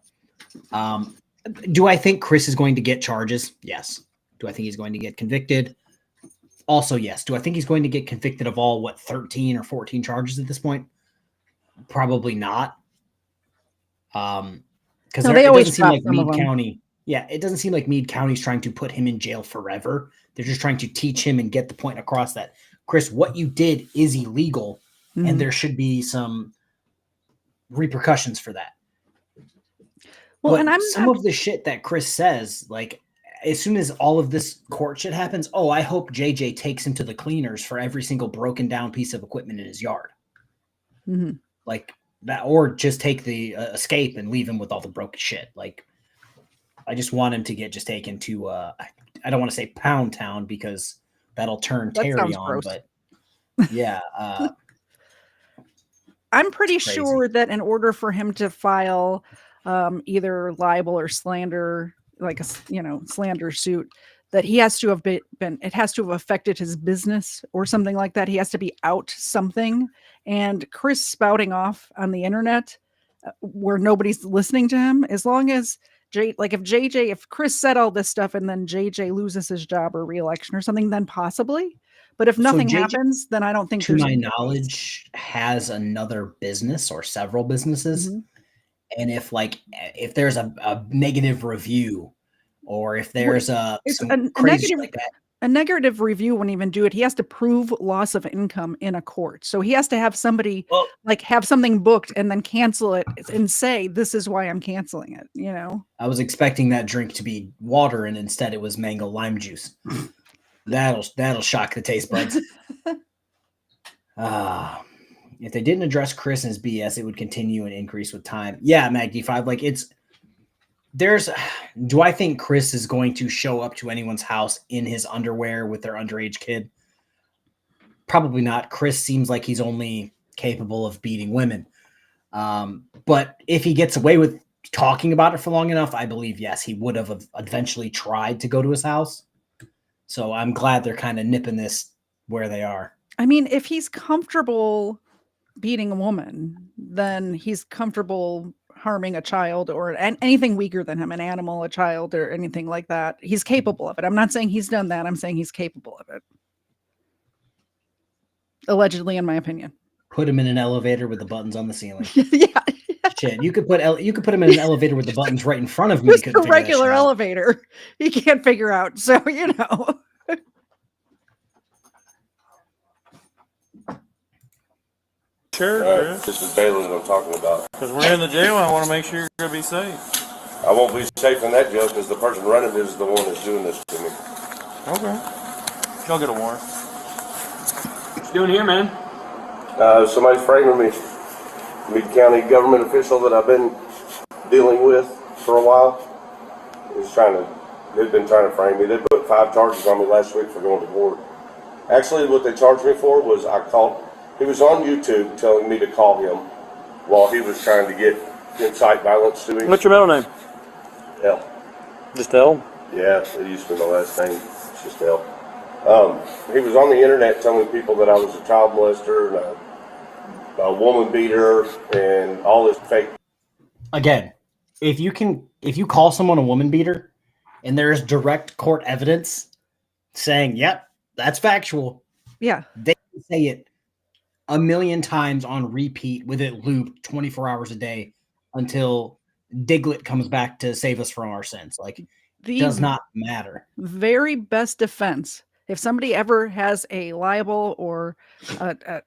Do I think Chris is going to get charges? Yes. Do I think he's going to get convicted? Also, yes. Do I think he's going to get convicted of all, 13 or 14 charges at this point? Probably not. Because No, they it always doesn't seem drop like some of Meade them. County. Yeah, it doesn't seem like Meade County's trying to put him in jail forever. They're just trying to teach him and get the point across that, Chris, what you did is illegal, Mhm. and there should be some repercussions for that. Well, But and some of the shit that Chris says, like, as soon as all of this court shit happens, oh, I hope JJ takes him to the cleaners for every single broken down piece of equipment in his yard. Mhm. Like that, or just take the escape and leave him with all the broken shit. Like, I just want him to get just taken to, I don't want to say Pound Town because that'll turn That Terry sounds on, gross. but yeah. I'm pretty It's crazy. sure that in order for him to file either libel or slander, like a slander suit, that he has to have been, it has to have affected his business or something like that. He has to be out something. And Chris spouting off on the internet where nobody's listening to him, as long as if Chris said all this stuff and then JJ loses his job or reelection or something, then possibly. But if nothing happens, then I don't think to my knowledge has another business or several businesses. And if there's a negative review or if there's a negative review wouldn't even do it. He has to prove loss of income in a court. So he has to have somebody have something booked and then cancel it and say, this is why I'm canceling it. You know, I was expecting that drink to be water and instead it was mango lime juice. That'll shock the taste buds. If they didn't address Chris and his BS, it would continue and increase with time. Yeah, MagD5, do I think Chris is going to show up to anyone's house in his underwear with their underage kid? Probably not. Chris seems like he's only capable of beating women. But if he gets away with talking about it for long enough, I believe, yes, he would have eventually tried to go to his house. So I'm glad they're kind of nipping this where they are. I mean, if he's comfortable beating a woman, then he's comfortable harming a child or anything weaker than him, an animal, a child, or anything like that. He's capable of it. I'm not saying he's done that. I'm saying he's capable of it. Allegedly, in my opinion. Put him in an elevator with the buttons on the ceiling. Yeah. Shit, you could put him in an elevator with the buttons right in front of me. Just a regular elevator. He can't figure out. So, you know. Sure. This is Baylor that I'm talking about. Because we're in the jail, I want to make sure you're going to be safe. I won't be safe in that jail because the person running this is the one that's doing this to me. Okay. Y'all get a warrant. What you doing here, man? Somebody's framing me. Meade County government official that I've been dealing with for a while they've been trying to frame me. They put 5 charges on me last week for going to court. Actually, what they charged me for was he was on YouTube telling me to call him while he was trying to get incite violence to me. What's your middle name? L. Just L? Yeah, it used to be my last name. It's just L. He was on the internet telling people that I was a child molester and a woman beater and all this fake. Again, if you call someone a woman beater and there's direct court evidence saying, yep, that's factual. Yeah. They can say it a million times on repeat with it looped 24 hours a day until Diglett comes back to save us from our sins. Like, it does not matter. Very best defense. If somebody ever has a libel or a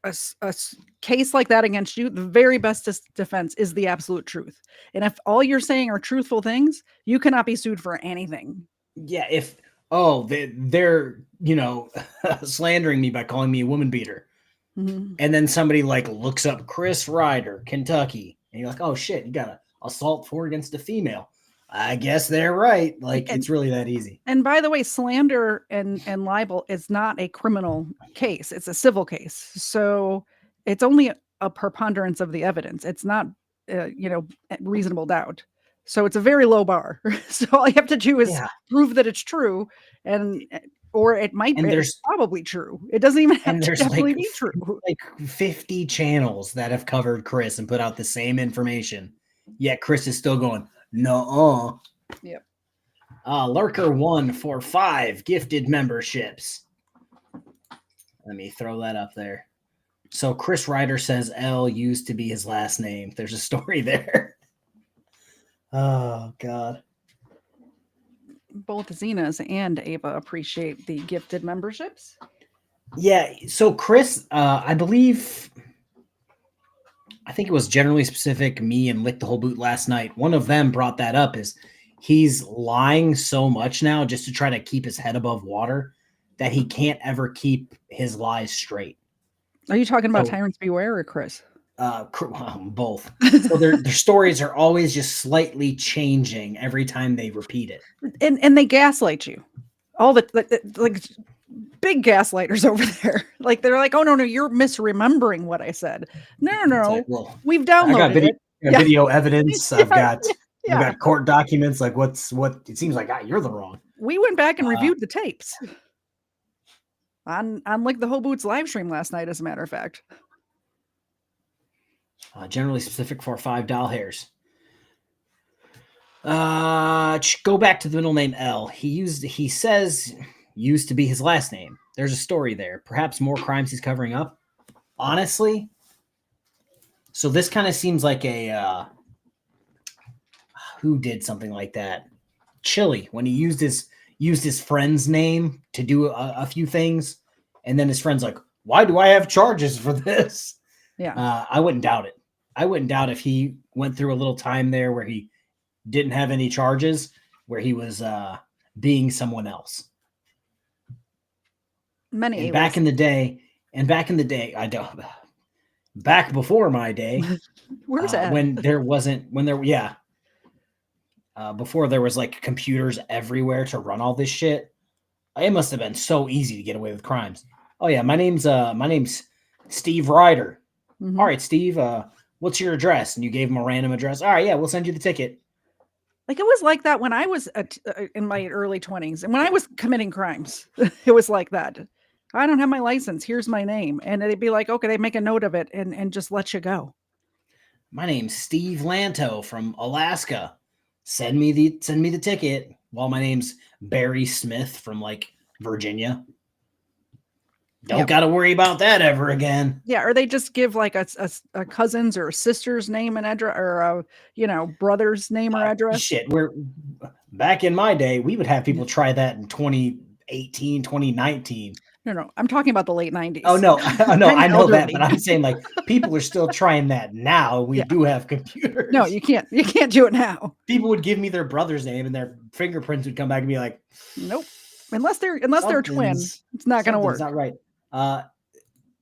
case like that against you, the very best defense is the absolute truth. And if all you're saying are truthful things, you cannot be sued for anything. Yeah, they're slandering me by calling me a woman beater. Mm-hmm. And then somebody looks up Chris Ryder, Kentucky, and you're like, oh shit, you got an assault against a female. I guess they're right. It's really that easy. And by the way, slander and libel is not a criminal case. It's a civil case. So it's only a preponderance of the evidence. It's not, reasonable doubt. So it's a very low bar. So all you have to do is prove that it's true, or it might be probably true. It doesn't even have to definitely be true. 50 channels that have covered Chris and put out the same information. Yet Chris is still going, no. Yep. Lurker 1 for 5 gifted memberships. Let me throw that up there. So Chris Ryder says L used to be his last name. There's a story there. Oh, God. Both Zenas and Ava appreciate the gifted memberships. Yeah. So Chris, I think it was Generally Specific, me, and Lick the Whole Boot last night. One of them brought that up is he's lying so much now just to try to keep his head above water that he can't ever keep his lies straight. Are you talking about Tyrants Beware or Chris? Both. So their stories are always just slightly changing every time they repeat it. And they gaslight you. All the big gaslighters over there. They're like, oh no, you're misremembering what I said. No. We've downloaded I got video evidence. I've got court documents. What it seems like you're the wrong. We went back and reviewed the tapes on like the Whole Boots live stream last night, as a matter of fact. Generally specific for 5 doll hairs. Go back to the middle name L. He says used to be his last name. There's a story there. Perhaps more crimes he's covering up. Honestly, so this kind of seems like a who did something like that? Chili, when he used his friend's name to do a few things, and then his friend's like, "Why do I have charges for this?" Yeah, I wouldn't doubt it. I wouldn't doubt if he went through a little time there where he didn't have any charges, where he was being someone else. many. And back in the day, I don't. Back before my day, Where's that? Before there was like computers everywhere to run all this shit, it must have been so easy to get away with crimes. Oh yeah, my name's Steve Ryder. Mhm. All right, Steve, what's your address? And you gave him a random address. All right, yeah, we'll send you the ticket. Like, it was like that when I was in my early 20s, and when I was committing crimes, it was like that. I don't have my license. Here's my name, and they'd be like, "Okay," they make a note of it and just let you go. My name's Steve Lanto from Alaska. Send me the ticket. While my name's Barry Smith from like Virginia. Don't got to worry about that ever again. Yeah, or they just give like a cousin's or a sister's name and address, or a brother's name or address. Shit, we're back in my day, we would have people try that in 2018, 2019. No, I'm talking about the late 90s. Oh no, no, I'm I know that, elderly. but I'm saying like people are still trying that now. We do have computers. No, you can't do it now. People would give me their brother's name and their fingerprints would come back and be like, nope. Unless they're twins, it's not going to work. Not right.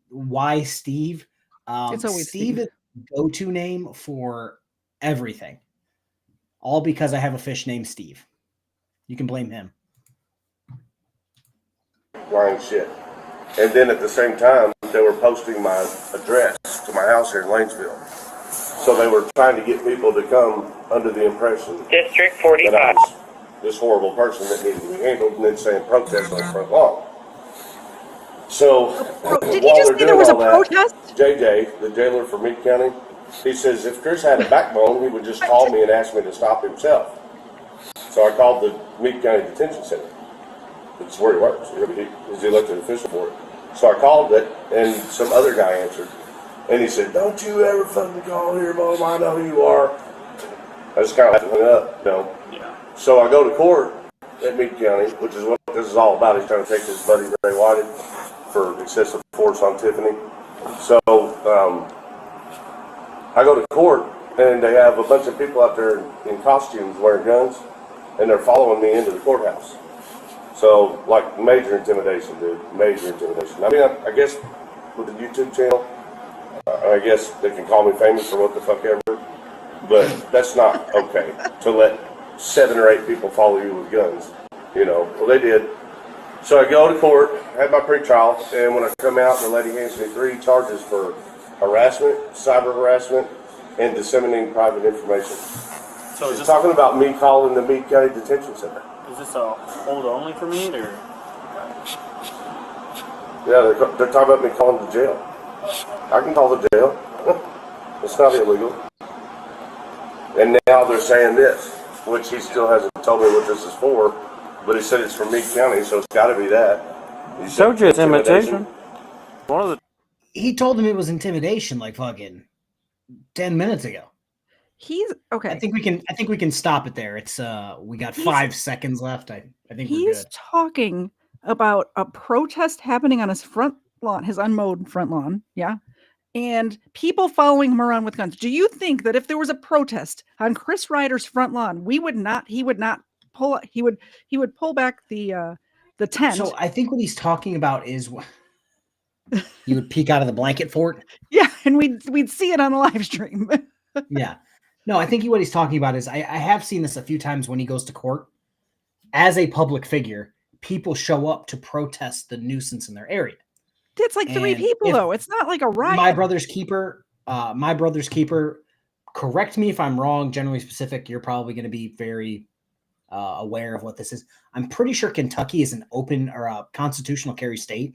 Why Steve? It's always Steve is the go-to name for everything. All because I have a fish named Steve. You can blame him. Lying shit. And then at the same time, they were posting my address to my house here in Lanesville. So they were trying to get people to come under the impression District that 45. I was this horrible person that needed to be handled, and then saying protest on the front lawn. So, Did he just say there was a protest? JJ, the jailer for Meade County, he says if Chris had a backbone, he would just call me and ask me to stop himself. So I called the Meade County Detention Center. It's where he works. He's the elected official for it. So I called it, and some other guy answered. And he said, "Don't you ever fucking call here, Mom. I know who you are." I just kind of hung up, you know. Yeah. So I go to court at Meade County, which is what this is all about. He's trying to take his buddy Ray Whited for excessive force on Tiffany. So I go to court, and they have a bunch of people out there in costumes wearing guns, and they're following me into the courthouse. So, like, major intimidation, dude. Major intimidation. I mean, I guess with the YouTube channel, I guess they can call me famous or what the fuck ever, but that's not okay to let 7 or 8 people follow you with guns, you know. Well, they did. So I go to court, had my pre-trial, and when I come out, the lady hands me 3 charges for harassment, cyber harassment, and disseminating private information. So she's talking about me calling the Meade County Detention Center. Is this a hold only for me, or? Yeah, they're talking about me calling the jail. I can call the jail. It's not illegal. And now they're saying this, which he still hasn't told me what this is for, but he said it's from Meade County, so it's got to be that. He said Showed you intimidation. One of the. He told him it was intimidation like fucking 10 minutes ago. He's okay. I think we can stop it there. It's we got 5 seconds left. I think we're He's good. talking about a protest happening on his front lawn, his unmowed front lawn. Yeah. And people following him around with guns. Do you think that if there was a protest on Chris Ryder's front lawn, he would pull back the tent? So I think what he's talking about is you would peek out of the blanket fort. Yeah, and we'd see it on the live stream. Yeah. No, I think what he's talking about is I have seen this a few times when he goes to court. As a public figure, people show up to protest the nuisance in their area. It's like 3 people, though. It's not like a riot. My brother's keeper, correct me if I'm wrong, generally specific, you're probably going to be very aware of what this is. I'm pretty sure Kentucky is an open or a constitutional carry state.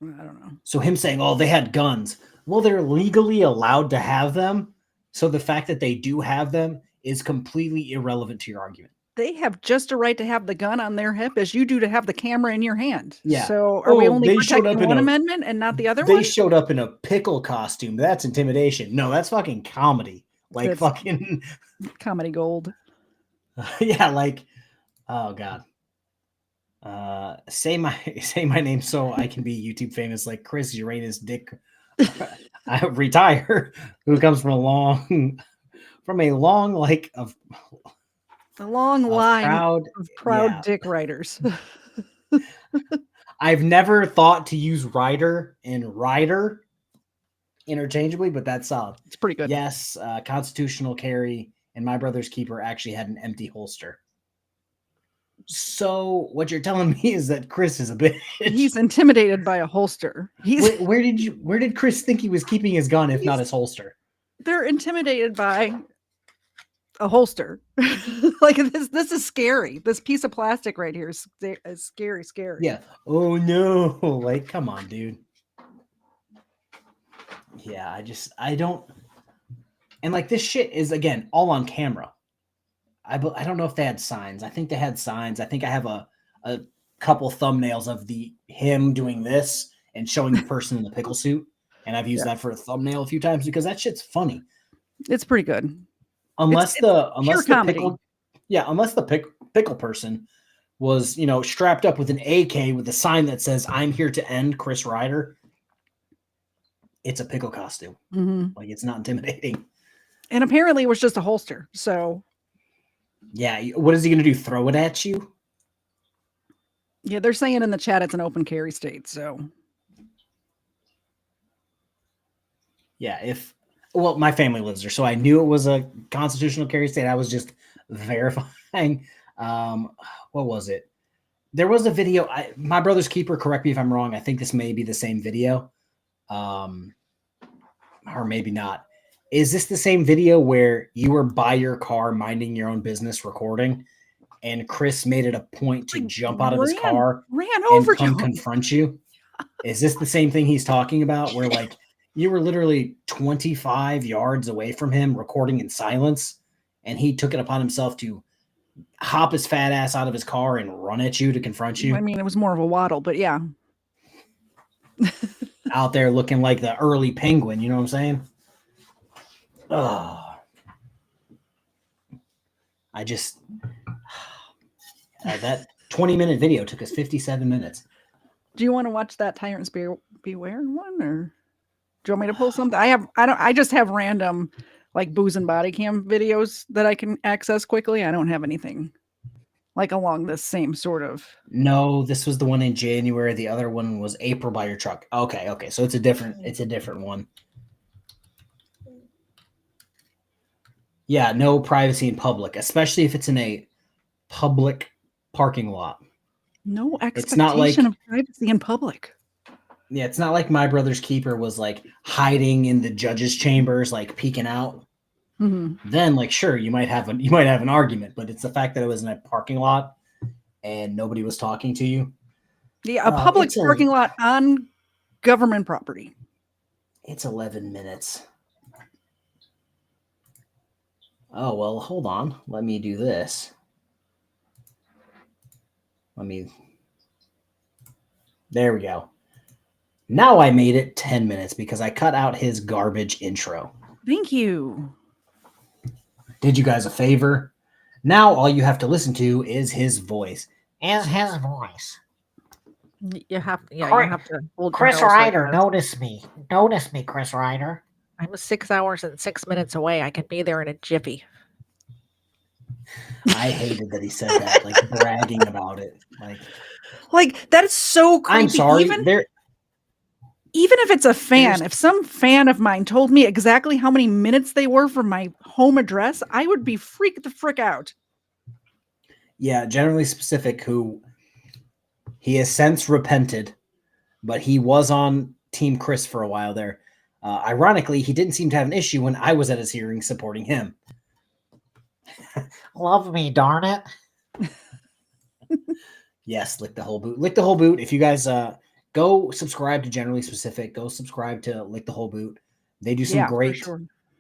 I don't know. So him saying, "Oh, they had guns," well, they're legally allowed to have them. So the fact that they do have them is completely irrelevant to your argument. They have just a right to have the gun on their hip as you do to have the camera in your hand. Yeah. So are we only they showed up protecting in one a- amendment and not the other They one? showed up in a pickle costume. That's intimidation. No, that's fucking comedy. Like That's- fucking Comedy gold. yeah, like oh god. Say my name so I can be YouTube famous like Chris Uranus Dick retire, who comes from a long like of The long line proud, of proud yeah. dick writers. I've never thought to use rider and rider interchangeably, but that's solid. It's pretty good. Yes, constitutional carry and my brother's keeper actually had an empty holster. So what you're telling me is that Chris is a bitch. He's intimidated by a holster. Where did Chris think he was keeping his gun if not his holster? They're intimidated by a holster. Like this is scary. This piece of plastic right here is scary. Yeah. Oh no. Like, come on, dude. Yeah, I don't. And like this shit is again all on camera. I don't know if they had signs. I think they had signs. I think I have a couple thumbnails of him doing this and showing the person in the pickle suit. And I've used that for a thumbnail a few times because that shit's funny. It's pretty good. Unless It's the comedy. pickle person was, strapped up with an AK with a sign that says "I'm here to end Chris Ryder." It's a pickle costume. Mhm. Like, it's not intimidating. And apparently it was just a holster. So Yeah, what is he going to do? Throw it at you? yeah, they're saying in the chat it's an open carry state. So Yeah, my family lives there, so I knew it was a constitutional carry state. I was just verifying. What was it? There was a video. My brother's keeper, correct me if I'm wrong. I think this may be the same video. Or maybe not. Is this the same video where you were by your car minding your own business recording and Chris made it a point to jump out of his car ran and over come you. confront you? Is this the same thing he's talking about where like you were literally 25 yards away from him recording in silence and he took it upon himself to hop his fat ass out of his car and run at you to confront you? I mean, it was more of a waddle, but yeah. Out there looking like the early penguin, you know what I'm saying? Oh, I just that 20-minute video took us 57 minutes. Do you want to watch that Tyrants Beware one, or do you want me to pull something? I just have random like booze and body cam videos that I can access quickly. I don't have anything like along this same sort of. No, this was the one in January. The other one was April by your truck. Okay. So it's a different one. Yeah, no privacy in public, especially if it's in a public parking lot. No It's not expectation like- of privacy in public. Yeah, it's not like my brother's keeper was like hiding in the judge's chambers, like peeking out. Mm-hmm. Then, like, sure, you might have an argument, but it's the fact that it was in a parking lot and nobody was talking to you. Yeah, a public parking lot on government property. It's 11 minutes. Oh, well, hold on. Let me do this. There we go. Now I made it 10 minutes because I cut out his garbage intro. Thank you. Did you guys a favor? Now all you have to listen to is his voice. You have to, you have to hold your Chris nose like Ryder, this. notice me. Notice me, Chris Ryder. I'm 6 hours and 6 minutes away. I can be there in a jiffy. I hated that he said that, like bragging about it. Like that is so creepy. I'm sorry. Even if it's a fan, if some fan of mine told me exactly how many minutes they were from my home address, I would be freaked the frick out. Yeah, generally specific, who he has since repented, but he was on Team Chris for a while there. Ironically, he didn't seem to have an issue when I was at his hearing supporting him. Love me, darn it. Yes, Lick the Whole Boot. Lick the Whole Boot. If you guys go subscribe to Generally Specific, go subscribe to Lick the Whole Boot. They do some great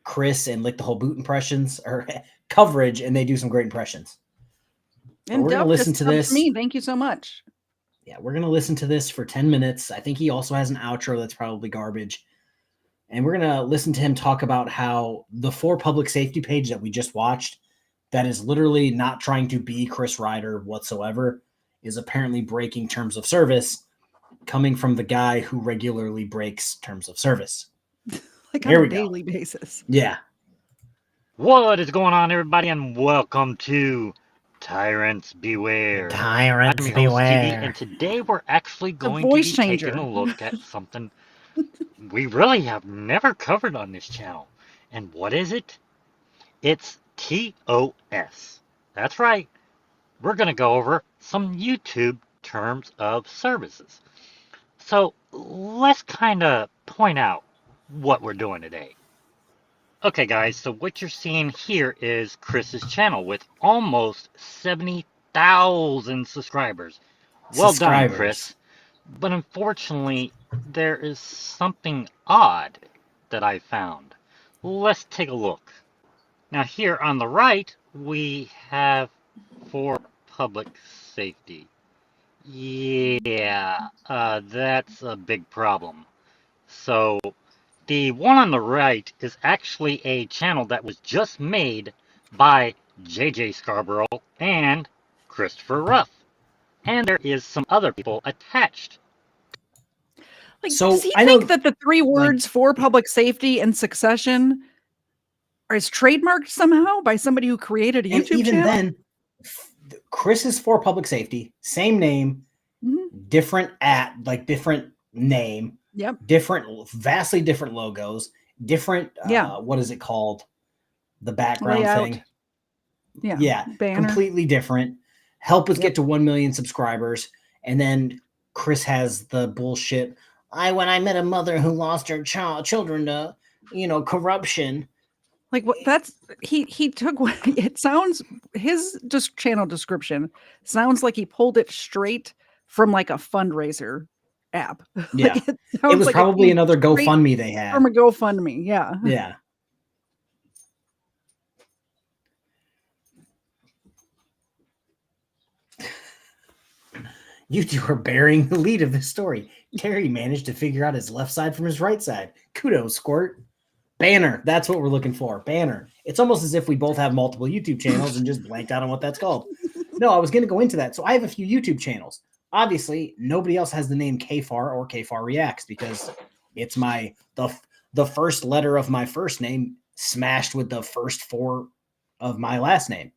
Chris and Lick the Whole Boot impressions or coverage, and they do some great impressions. And we're going to listen to this. Me. Thank you so much. Yeah, we're going to listen to this for 10 minutes. I think he also has an outro that's probably garbage. And we're going to listen to him talk about how the For Public Safety page that we just watched, that is literally not trying to be Chris Ryder whatsoever, is apparently breaking terms of service, coming from the guy who regularly breaks terms of service. Like on a daily basis. Yeah. What is going on, everybody, and welcome to Tyrants Beware. Tyrants I'm your host, Beware. TV, and today we're actually going to be voice changer. taking a look at something we really have never covered on this channel. And what is it? It's TOS. That's right. We're going to go over some YouTube terms of services. So let's kind of point out what we're doing today. Okay, guys, so what you're seeing here is Chris's channel with almost 70,000 subscribers. Well done, Chris. But unfortunately, there is something odd that I found. Let's take a look. Now here on the right, we have For Public Safety. Yeah, that's a big problem. So the one on the right is actually a channel that was just made by JJ Scarborough and Christopher Ruff. And there is some other people attached. Like, does he think that the three words For Public Safety and Succession is trademarked somehow by somebody who created a YouTube even channel? Then, Chris is For Public Safety, same name, different different name, vastly different logos, different, what is it called? The background thing. Yeah. Banner. Completely different. Help us get to 1 million subscribers. And then Chris has the bullshit. When I met a mother who lost her children to, corruption. Like what? That's he took what it sounds. His just channel description sounds like he pulled it straight from like a fundraiser app. Yeah, Like, it was like probably another GoFundMe they had. From a GoFundMe. Yeah. Yeah. You two are bearing the lead of this story. Terry managed to figure out his left side from his right side. Kudos, Squirt. Banner. That's what we're looking for. Banner. It's almost as if we both have multiple YouTube channels and just blanked out on what that's called. No, I was going to go into that. So I have a few YouTube channels. Obviously, nobody else has the name KFAR or KFAR Reacts because it's the first letter of my first name smashed with the first four of my last name.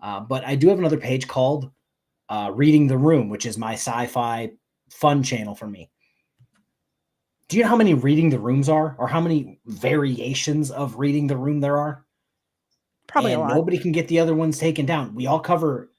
But I do have another page called Reading the Room, which is my sci-fi fun channel for me. Do you know how many Reading the Rooms are, or how many variations of Reading the Room there are? Probably a lot. Nobody can get the other ones taken down. We all cover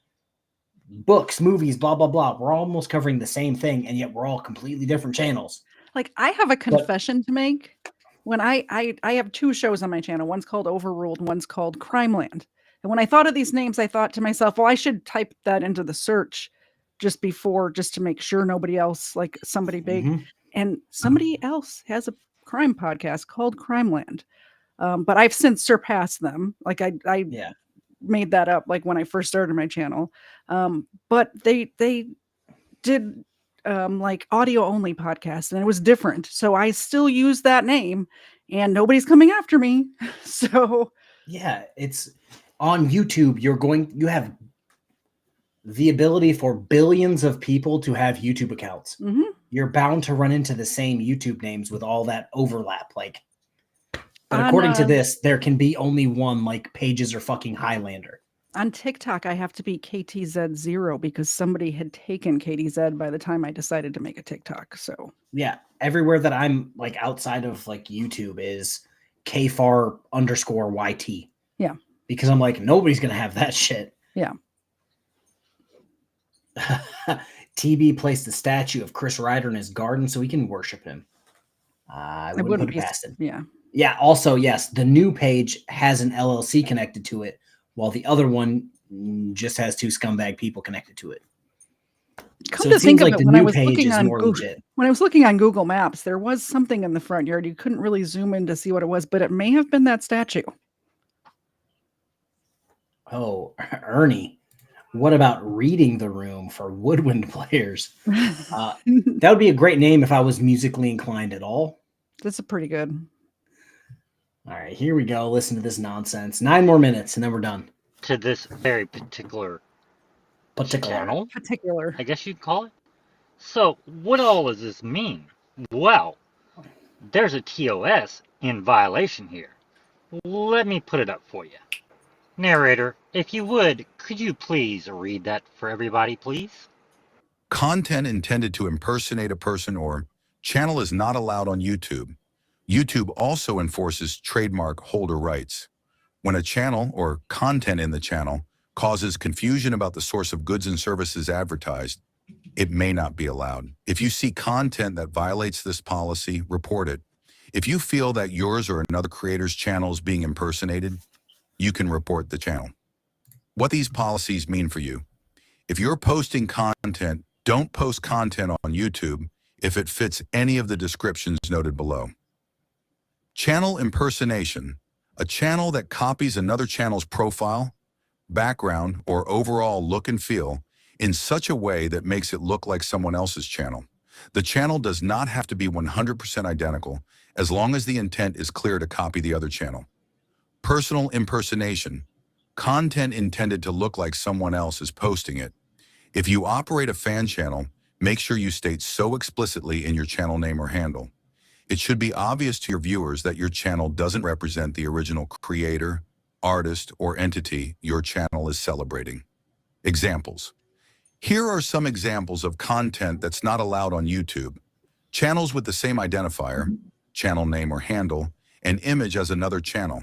books, movies, blah, blah, blah. We're almost covering the same thing, and yet we're all completely different channels. Like I have a confession to make. When I have two shows on my channel. One's called Overruled, one's called Crimeland. And when I thought of these names, I thought to myself, well, I should type that into the search just to make sure nobody else, like somebody big. And somebody else has a crime podcast called Crimeland. But I've since surpassed them. Like I made that up like when I first started my channel. But they did like audio only podcast and it was different. So I still use that name and nobody's coming after me. So yeah, it's on YouTube. You have the ability for billions of people to have YouTube accounts. You're bound to run into the same YouTube names with all that overlap. But according to this, there can be only one, like Pages or fucking Highlander. On TikTok, I have to be KTZ0 because somebody had taken KTZ by the time I decided to make a TikTok. So yeah, everywhere that I'm like outside of like YouTube is KFAR_YT. Yeah. Because I'm like, nobody's going to have that shit. Yeah. TB placed a statue of Chris Ryder in his garden so he can worship him. I wouldn't put it past him. Yeah. Yeah. Also, yes, the new page has an LLC connected to it, while the other one just has two scumbag people connected to it. Come So to it think seems of like it, the when I new was page looking is on more Google, legit. when I was looking on Google Maps, there was something in the front yard. You couldn't really zoom in to see what it was, but it may have been that statue. Oh, Ernie, what about reading the room for woodwind players? That would be a great name if I was musically inclined at all. That's a pretty good. All right, here we go. Listen to this nonsense. 9 more minutes, and then we're done. To this very particular channel, Particular. I guess you'd call it. So, what all does this mean? Well, there's a TOS in violation here. Let me put it up for you. Narrator, if you would, could you please read that for everybody, please? Content intended to impersonate a person or channel is not allowed on YouTube. YouTube also enforces trademark holder rights. When a channel or content in the channel causes confusion about the source of goods and services advertised, it may not be allowed. If you see content that violates this policy, report it. If you feel that yours or another creator's channel is being impersonated, you can report the channel. What these policies mean for you. If you're posting content, don't post content on YouTube if it fits any of the descriptions noted below. Channel impersonation, a channel that copies another channel's profile, background, or overall look and feel in such a way that makes it look like someone else's channel. The channel does not have to be 100% identical as long as the intent is clear to copy the other channel. Personal impersonation, content intended to look like someone else is posting it. If you operate a fan channel, make sure you state so explicitly in your channel name or handle. It should be obvious to your viewers that your channel doesn't represent the original creator, artist, or entity your channel is celebrating. Examples. Here are some examples of content that's not allowed on YouTube. Channels with the same identifier, channel name or handle, and image as another channel,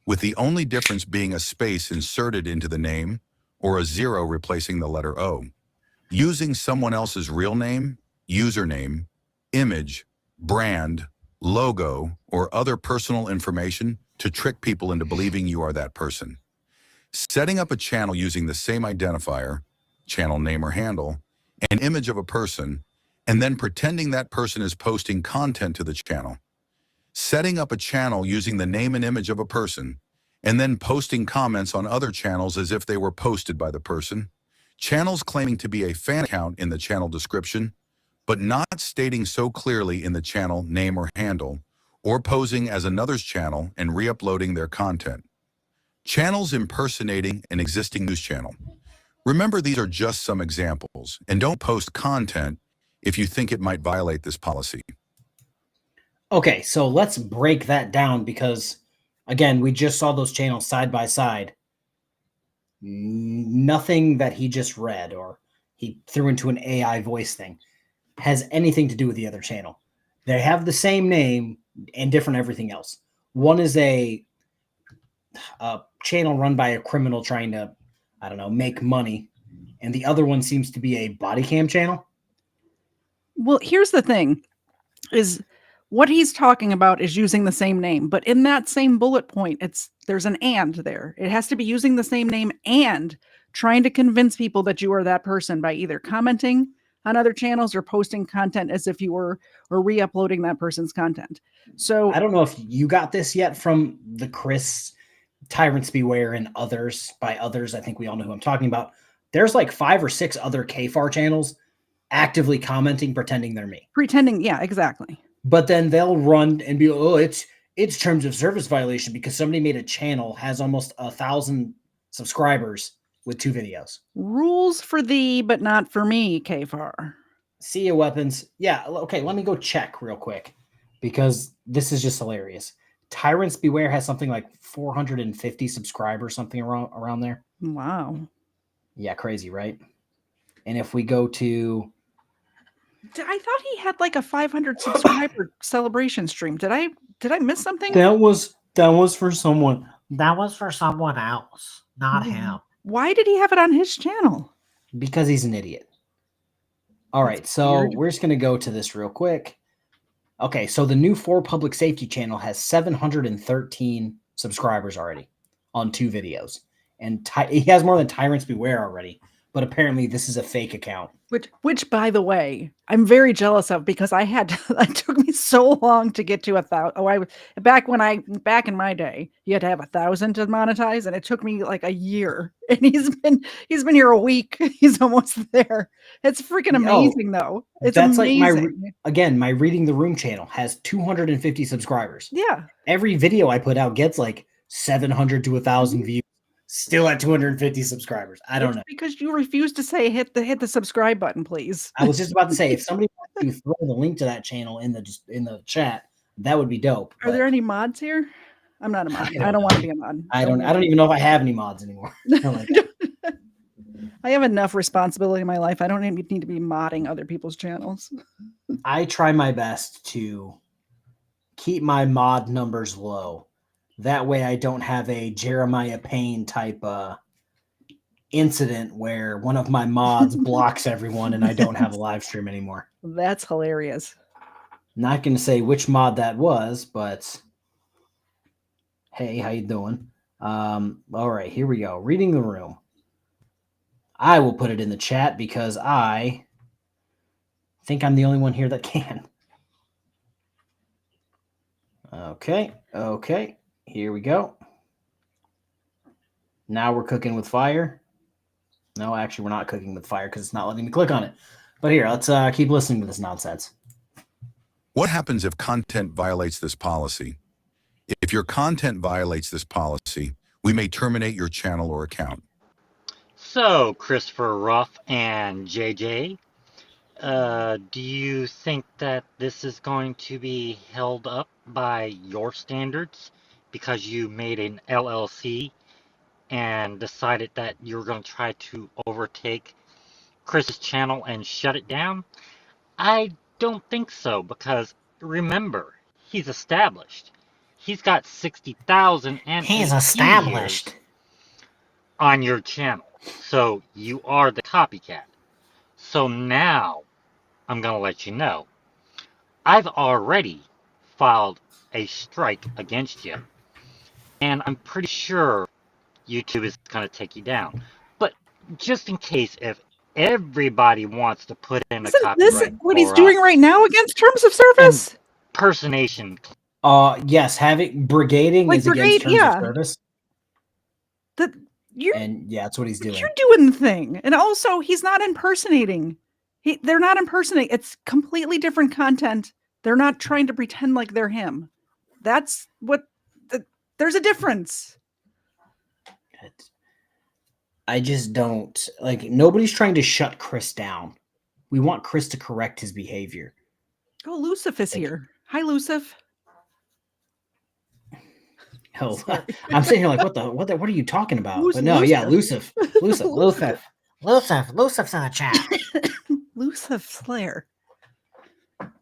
with the only difference being a space inserted into the name or a 0 replacing the letter O. Using someone else's real name, username, image, brand, logo, or other personal information to trick people into believing you are that person. Setting up a channel using the same identifier, channel name or handle, and image of a person, and then pretending that person is posting content to the channel. Setting up a channel using the name and image of a person, and then posting comments on other channels as if they were posted by the person. Channels claiming to be a fan account in the channel description, but not stating so clearly in the channel name or handle, or posing as another's channel and re-uploading their content. Channels impersonating an existing news channel. Remember, these are just some examples, and don't post content if you think it might violate this policy. Okay, so let's break that down because, again, we just saw those channels side by side. Nothing that he just read or he threw into an AI voice thing has anything to do with the other channel. They have the same name and different everything else. One is a channel run by a criminal trying to, I don't know, make money. And the other one seems to be a body cam channel. Well, here's the thing, is what he's talking about is using the same name, but in that same bullet point, there's an and there. It has to be using the same name and trying to convince people that you are that person by either commenting on other channels or posting content as if you were or re-uploading that person's content. So I don't know if you got this yet from the Chris, Tyrants Beware, and others. By others, I think we all know who I'm talking about. There's like 5 or 6 other KFAR channels actively commenting, pretending they're me. Pretending, yeah, exactly. But then they'll run and be, oh, it's terms of service violation because somebody made a channel, has almost 1,000 subscribers with 2 videos. Rules for thee, but not for me, KFAR. See ya, weapons. Yeah, okay, let me go check real quick because this is just hilarious. Tyrants Beware has something like 450 subscribers, something around there. Wow. Yeah, crazy, right? And if we go to... I thought he had like a 500 subscriber celebration stream. Did I miss something? That was for someone. That was for someone else, not him. Why did he have it on his channel? Because he's an idiot. All right, so weird. We're just going to go to this real quick. Okay, so the new 4 Public Safety channel has 713 subscribers already on 2 videos. And he has more than Tyrants Beware already. but apparently this is a fake account. Which, by the way, I'm very jealous of because I had to, it took me so long to get to 1,000. Oh, back in my day, you had to have 1,000 to monetize, and it took me like a year. And he's been here a week. He's almost there. It's freaking amazing, though. It's That's amazing. Like my Reading the Room channel has 250 subscribers. Yeah. Every video I put out gets like 700 to 1,000 views. Still at 250 subscribers. I don't know. Because you refuse to say hit the subscribe button, please. I was just about to say, if somebody wants to throw the link to that channel in the chat, that would be dope. Are there any mods here? I'm not a mod. I don't want to be a mod. I don't even know if I have any mods anymore. I have enough responsibility in my life. I don't need to be modding other people's channels. I try my best to keep my mod numbers low. That way I don't have a Jeremiah Payne type incident where one of my mods blocks everyone and I don't have a live stream anymore. That's hilarious. Not going to say which mod that was, but hey, how you doing? All right, here we go. Reading the Room. I will put it in the chat because I think I'm the only one here that can. Okay. Here we go. Now we're cooking with fire. No, actually, we're not cooking with fire because it's not letting me click on it. But here, let's keep listening to this nonsense. What happens if content violates this policy? If your content violates this policy, we may terminate your channel or account. So, Christopher Ruff and JJ, do you think that this is going to be held up by your standards because you made an LLC and decided that you were going to try to overtake Chris's channel and shut it down? I don't think so, because remember, he's established. He's got 60,000 and he's established on your channel. So you are the copycat. So now I'm going to let you know. I've already filed a strike against you. And I'm pretty sure YouTube is going to take you down. But just in case, if everybody wants to put in a copyright, this what he's doing right now against terms of service? Impersonation. Yes, having brigading Like is against terms yeah. of service. You're, and yeah, that's what he's doing. You're doing the thing. And also, he's not impersonating. They're not impersonating. It's completely different content. They're not trying to pretend like they're him. That's what... there's a difference. I just don't... Like, nobody's trying to shut Chris down. We want Chris to correct his behavior. Oh, Lucif is here. Hi, Lucif. Hell, I'm sitting here like, what are you talking about? But no, yeah, Lucif. Lucif's in the chat. Lucif Slayer.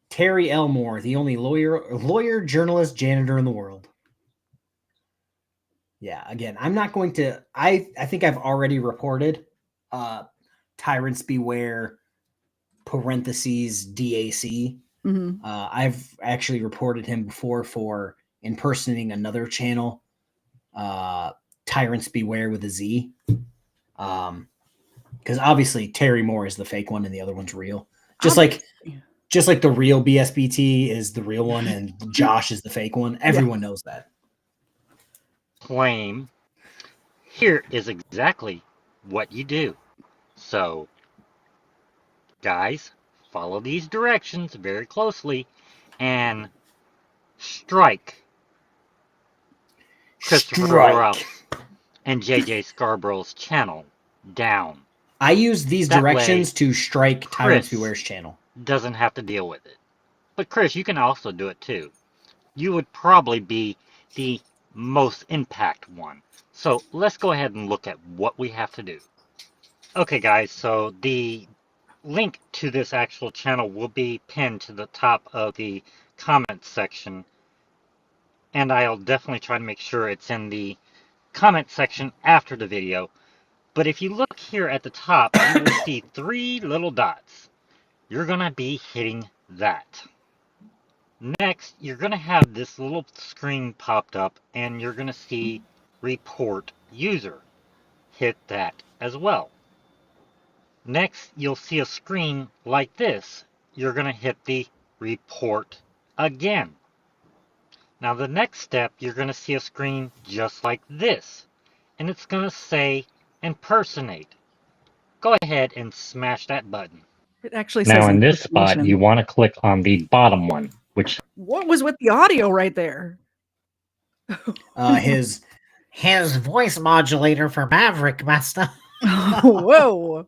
Terry Elmore, the only lawyer, journalist, janitor in the world. Yeah, again, I'm not going to... I think I've already reported Tyrants Beware parentheses DAC. Mm-hmm. I've actually reported him before for impersonating another channel, Tyrants Beware with a Z. Because obviously Terry Moore is the fake one and the other one's real. Just like the real BSBT is the real one and Josh is the fake one. Everyone knows that. Claim. Here is exactly what you do. So, guys, follow these directions very closely and strike Christopher Ruff and JJ Scarborough's channel down. I use these directions to strike Tyrants Chris Beware's channel. Doesn't have to deal with it. But Chris, you can also do it too. You would probably be the most impact one. So let's go ahead and look at what we have to do. Okay guys, so the link to this actual channel will be pinned to the top of the comment section. And I'll definitely try to make sure it's in the comment section after the video. But if you look here at the top, you will see 3 little dots. You're going to be hitting that. Next, you're going to have this little screen popped up and you're going to see report user. Hit that as well. Next, you'll see a screen like this. You're going to hit the report again. Now the next step, you're going to see a screen just like this, and it's going to say impersonate. Go ahead and smash that button. It actually Now says in this spot, impersonation. you want to click on the bottom one, which What was with the audio right there? His voice modulator for Maverick messed up. Whoa.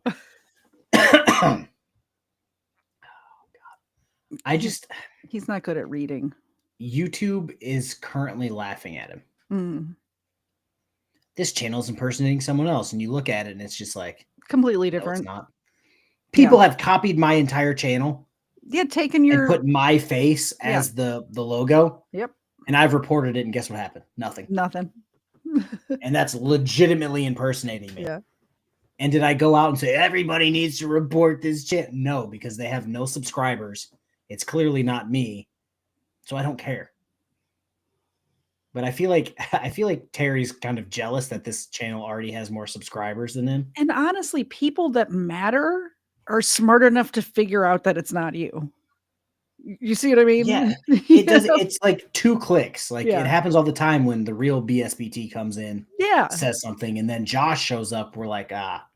He's not good at reading. YouTube is currently laughing at him. Mm. This channel is impersonating someone else, and you look at it and it's just like Completely no, different. it's not. People have copied my entire channel. Yeah, taken your and put my face as the logo. Yep. And I've reported it, and guess what happened? Nothing. Nothing. And that's legitimately impersonating me. Yeah. And did I go out and say everybody needs to report this channel? No, because they have no subscribers. It's clearly not me, so I don't care. But I feel like Terry's kind of jealous that this channel already has more subscribers than him. And honestly, people that matter are smart enough to figure out that it's not you. You see what I mean? Yeah, it does. It's like 2 clicks. Like it happens all the time when the real BSBT comes in, says something, and then Josh shows up. We're like,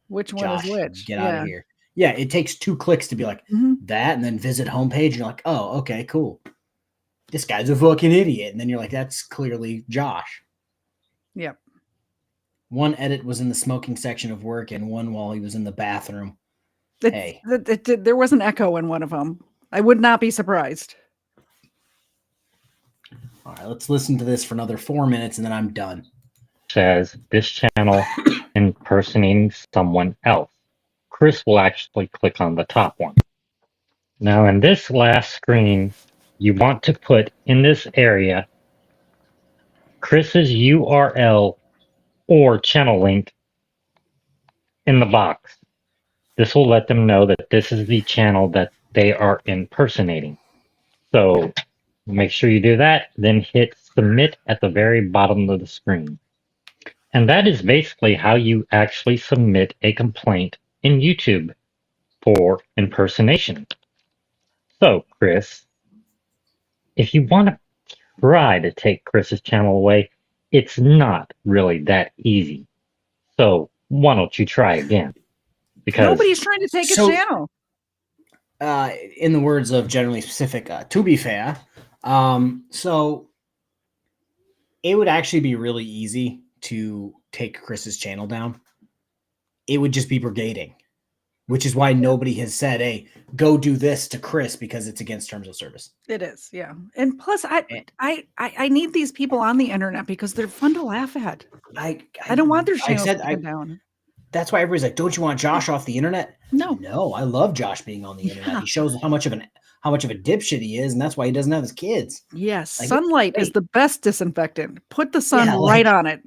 which one Josh, is which? Get out of here. Yeah, it takes 2 clicks to be like that, and then visit homepage. And you're like, oh, okay, cool. This guy's a fucking idiot, and then you're like, that's clearly Josh. Yep. One edit was in the smoking section of work, and one while he was in the bathroom. There was an echo in one of them. I would not be surprised. All right, let's listen to this for another 4 minutes, and then I'm done. says this channel impersonating someone else. Chris will actually click on the top one. Now in this last screen, you want to put in this area Chris's URL or channel link in the box. This will let them know that this is the channel that they are impersonating. So make sure you do that, then hit submit at the very bottom of the screen. And that is basically how you actually submit a complaint in YouTube for impersonation. So, Chris, if you want to try to take Chris's channel away, it's not really that easy. So, why don't you try again? Because nobody's trying to take his channel. In the words of Generally Specific, to be fair, so it would actually be really easy to take Chris's channel down. It would just be brigading, which is why nobody has said, hey, go do this to Chris because it's against terms of service. It is, yeah. And plus, I need these people on the internet because they're fun to laugh at. I don't want their channels taken down. That's why everybody's like, don't you want Josh off the internet? No, I love Josh being on the internet. He shows how much of a dipshit he is, and that's why he doesn't have his kids. Yes, like, sunlight is the best disinfectant. Put the sun right on it.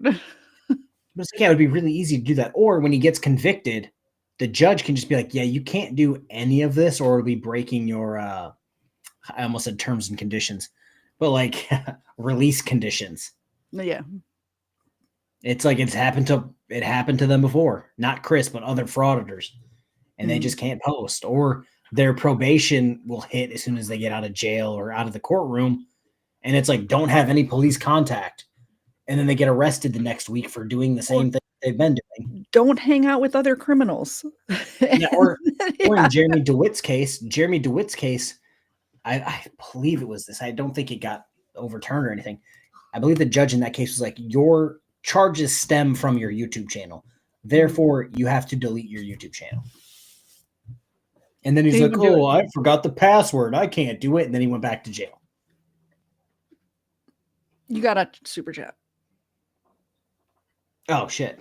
But it would be really easy to do that. Or when he gets convicted, the judge can just be like, yeah, you can't do any of this, or it'll be breaking your I almost said terms and conditions, but like release conditions. Yeah. It's like it happened to them before. Not Chris, but other frauditors. And they just can't post. Or their probation will hit as soon as they get out of jail or out of the courtroom. And it's like, don't have any police contact. And then they get arrested the next week for doing the same thing they've been doing. Don't hang out with other criminals. Or in Jeremy DeWitt's case, I believe it was this. I don't think it got overturned or anything. I believe the judge in that case was like, your charges stem from your YouTube channel. Therefore, you have to delete your YouTube channel. And then he's like, oh, I forgot the password. I can't do it. And then he went back to jail. You got a super chat. Oh, shit.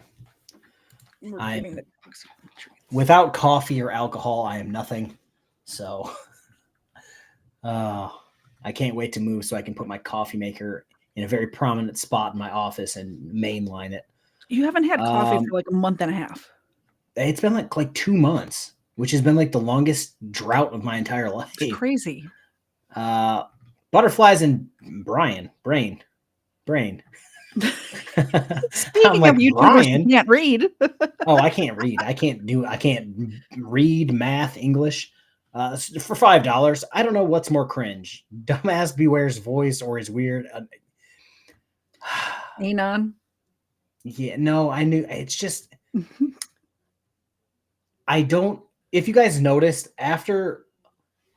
Without coffee or alcohol, I am nothing. So I can't wait to move so I can put my coffee maker in a very prominent spot in my office and mainline it. You haven't had coffee for like a month and a half. It's been like 2 months, which has been like the longest drought of my entire life. It's crazy. Butterflies and brain. Speaking of YouTubers who can't read. Oh, I can't read. I can't read, math, English. For $5, I don't know what's more cringe: Dumbass Beware's voice or his weird. Anon. Yeah, no, I knew. It's just I don't. If you guys noticed after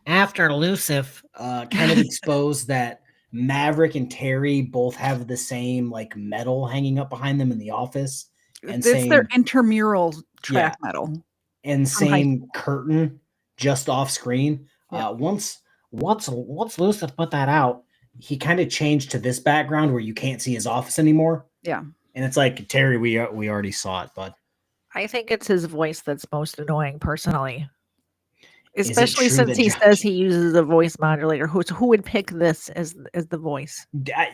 Lucif kind of exposed that Maverick and Terry both have the same like medal hanging up behind them in the office, and It's their intramural track Yeah. medal. and from high same curtain just off screen. Once Lucif put that out, he kind of changed to this background where you can't see his office anymore. Yeah. And it's like, Terry, we already saw it, but I think it's his voice that's most annoying, personally. Is it Especially true since that he Josh- says he uses a voice modulator. Who would pick this as the voice?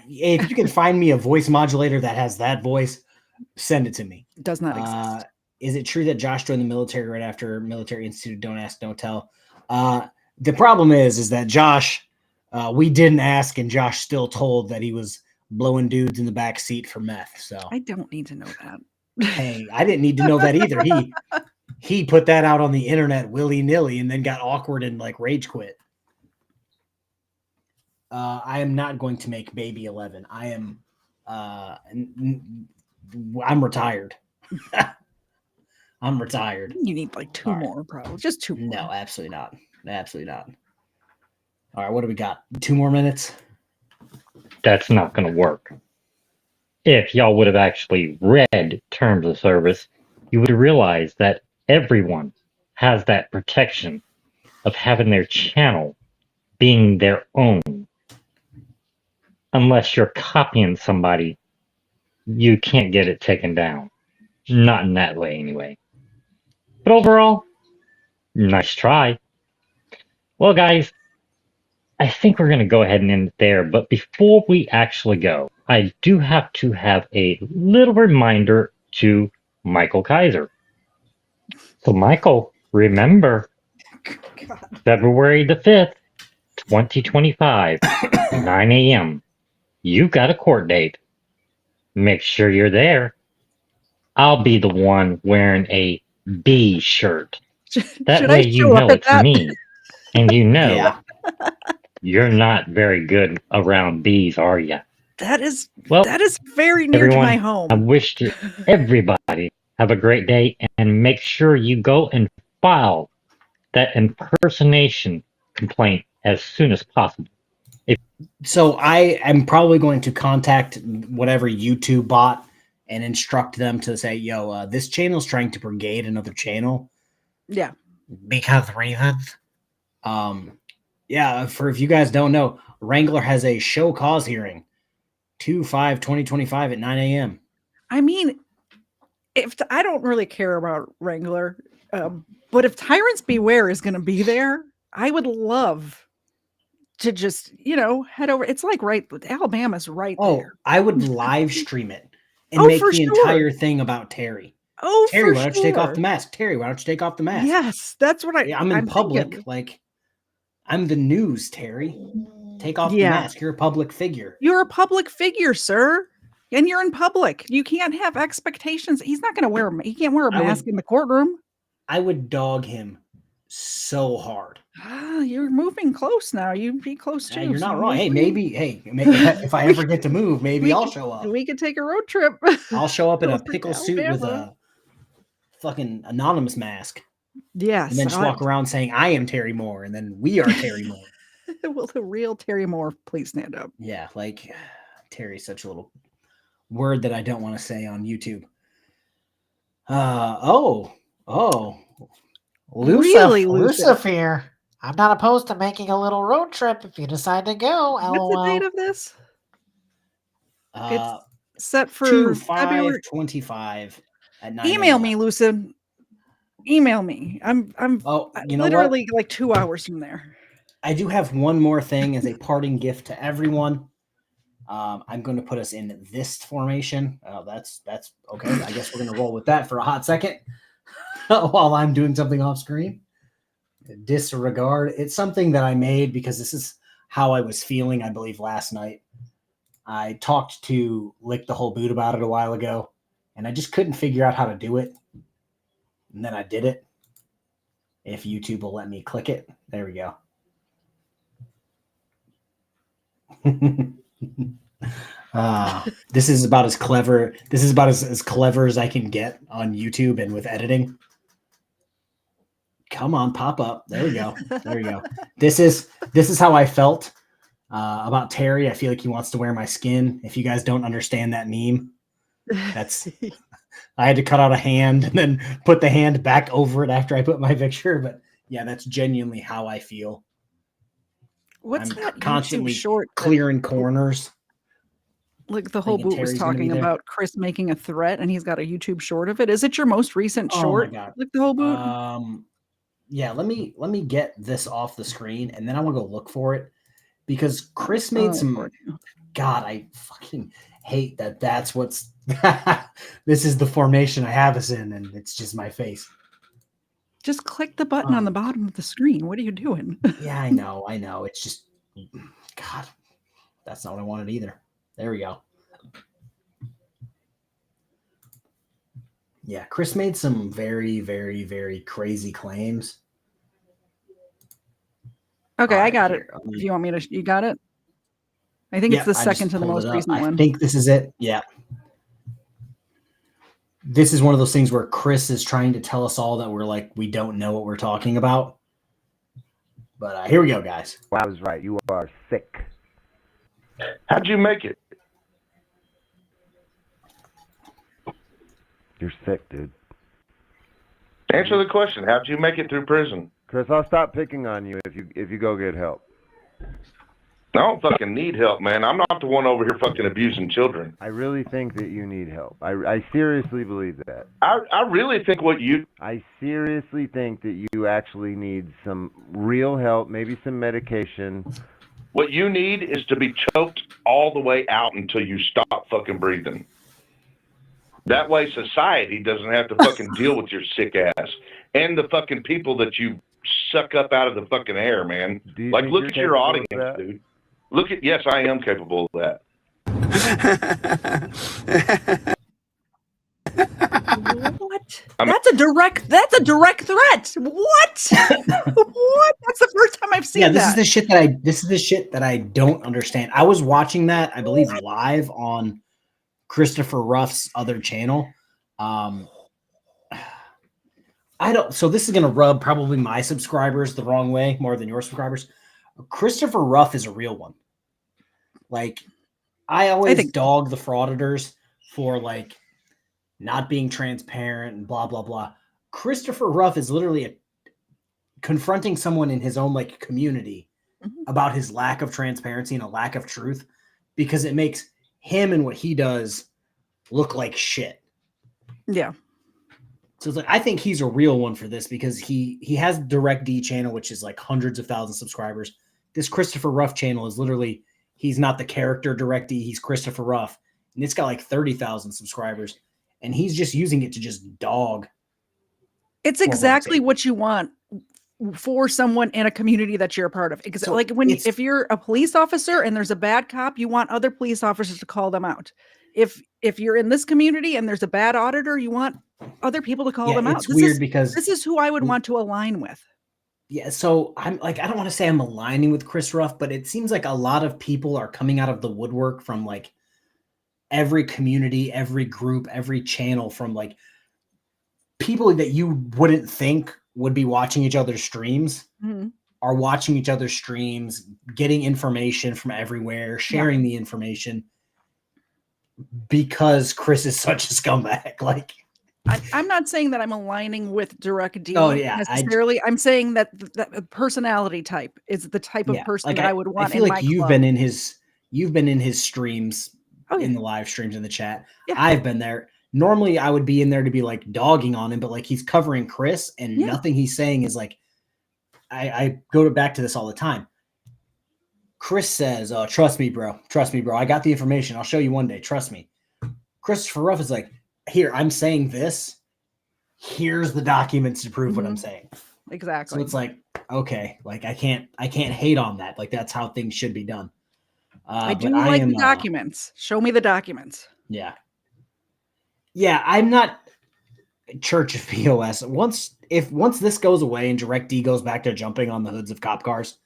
if you can find me a voice modulator that has that voice, send it to me. Does not exist. Is it true that Josh joined the military right after Military Institute? Don't ask, don't tell. The problem is that Josh, we didn't ask, and Josh still told that he was blowing dudes in the back seat for meth. So I don't need to know that. hey, I didn't need to know that either. He put that out on the internet willy nilly and then got awkward and like rage quit. I am not going to make Baby 11. I am. I'm retired. I'm retired. You need like two more, probably. Just two. No, absolutely not. Absolutely not. All right, what do we got? 2 more minutes. That's not going to work. If y'all would have actually read terms of service, you would realize that everyone has that protection of having their channel being their own. Unless you're copying somebody, you can't get it taken down. Not in that way, anyway. But overall, nice try. Well, guys, I think we're going to go ahead and end it there. But before we actually go, I do have to have a little reminder to Michael Kaiser. So, Michael, remember, February the 5th, 2025, 9 a.m., you got a court date. Make sure you're there. I'll be the one wearing a B shirt. That Should way I you show up know at it's that? me. And you know Yeah. you're not very good around bees, are you? That is Well, very near everyone, to my home. I wish to everybody have a great day, and make sure you go and file that impersonation complaint as soon as possible. So I am probably going to contact whatever YouTube bot and instruct them to say, yo, this channel's trying to brigade another channel. Yeah. Because reasons. Yeah, for if you guys don't know, Wrangler has a show cause hearing 2/5/2025 at 9 a.m. I mean, I don't really care about Wrangler, but if Tyrants Beware is going to be there, I would love to just, head over. It's like Alabama's right there. I would live stream it and Oh, make for the sure. entire thing about Terry. Oh, Terry, for why don't you take off sure. the mask? Terry, why don't you take off the mask? Yes, that's what I'm in public. thinking. Like, I'm the news, Terry. Take off the Yeah. mask. You're a public figure. You're a public figure, sir, and you're in public. You can't have expectations. He's not going to wear. He can't wear a I would- mask in the courtroom. I would dog him so hard. You're moving close now. You'd be close too. You're so not wrong. Hey, maybe maybe if I ever get to move, maybe we I'll could- show up. We could take a road trip. I'll show up in a Over to pickle suit with Alabama. a fucking anonymous mask. Yes, And then just walk around saying, I am Terry Moore. And then we are Terry Moore. Will the real Terry Moore please stand up? Yeah, like Terry's such a little word that I don't want to say on YouTube. Really, Lucifer. I'm not opposed to making a little road trip if you decide to go. What's the LOL. date of this? Uh, It's set for 2/5/25 at 9 Email a.m. me, Lucid. Email me. I'm you know literally like 2 hours from there. I do have one more thing as a parting gift to everyone. I'm going to put us in this formation. That's okay. I guess we're going to roll with that for a hot second while I'm doing something off screen. Disregard. It's something that I made because this is how I was feeling, I believe, last night. I talked to Lick the Whole Boot about it a while ago, and I just couldn't figure out how to do it. And then I did it. If YouTube will let me click it. There we go. This is about as clever. This is about as clever as I can get on YouTube and with editing. Come on, pop up. There we go. There we go. This is how I felt about Terry. I feel like he wants to wear my skin. If you guys don't understand that meme, that's I had to cut out a hand and then put the hand back over it after I put my picture. But yeah, that's genuinely how I feel. What's I'm that constantly YouTube short that- clearing corners? Like the whole Thinking boot was Terry's gonna be talking there. about Chris making a threat, and he's got a YouTube short of it. Is it your most recent Oh short? my God. Like the whole boot. Yeah, let me get this off the screen and then I want to go look for it because Chris made some. God, I fucking hate that. That's what's. This is the formation I have us in, and it's just my face. Just click the button on the bottom of the screen. What are you doing? Yeah, I know. It's just, God, that's not what I wanted either. There we go. Yeah, Chris made some very, very, very crazy claims. Okay, I got it. Do you want me to? You got it? I think it's the second to the most recent I one. think this is it. Yeah. This is one of those things where Chris is trying to tell us all that we're like, we don't know what we're talking about. But here we go, guys. I was right. You are sick. How'd you make it? You're sick, dude. Answer the question. How'd you make it through prison? Chris, I'll stop picking on you if you go get help. I don't fucking need help, man. I'm not the one over here fucking abusing children. I really think that you need help. I seriously believe that. I really think I seriously think that you actually need some real help, maybe some medication. What you need is to be choked all the way out until you stop fucking breathing. That way society doesn't have to fucking deal with your sick ass and the fucking people that you suck up out of the fucking air, man. Like, look at your audience, dude. Yes, I am capable of that. What? That's a direct threat. What? What? That's the first time I've seen that. This is the shit that I don't understand. I was watching that, I believe, live on Christopher Ruff's other channel. So this is gonna rub probably my subscribers the wrong way more than your subscribers. Christopher Ruff is a real one. Like, I always dog the frauditors for like not being transparent and blah blah blah. Christopher Ruff is literally confronting someone in his own like community about his lack of transparency and a lack of truth because it makes him and what he does look like shit. Yeah. So it's like, I think he's a real one for this because he has Direct D channel, which is like hundreds of thousands of subscribers. This Christopher Ruff channel is literally, he's not the character Direct D, he's Christopher Ruff. And it's got like 30,000 subscribers. And he's just using it to just dog. It's exactly what you want for someone in a community that you're a part of. So like if you're a police officer and there's a bad cop, you want other police officers to call them out. If you're in this community and there's a bad auditor, you want other people to call them out. It's weird because this is who I would want to align with. Yeah, so I'm like, I don't want to say I'm aligning with Chris Ruff, but it seems like a lot of people are coming out of the woodwork from like every community, every group, every channel, from like people that you wouldn't think would be watching each other's streams are watching each other's streams, getting information from everywhere, sharing the information because Chris is such a scumbag. Like, I'm not saying that I'm aligning with Direct D necessarily. I'm saying that the personality type is the type of person that I would want. I feel in like my you've club. been in his streams, in the live streams, in the chat. I've been there. Normally I would be in there to be like dogging on him, but like he's covering Chris and nothing he's saying is like, I go back to this all the time. Chris says, "Oh, trust me, bro. Trust me, bro. I got the information. I'll show you one day. Trust me." Christopher Ruff is like, "Here, I'm saying this. Here's the documents to prove what I'm saying." Exactly. So it's like, okay, like I can't hate on that. Like that's how things should be done. I but do like the am, documents. Show me the documents. Yeah. Yeah, I'm not Church of POS. Once this goes away and DirectD goes back to jumping on the hoods of cop cars,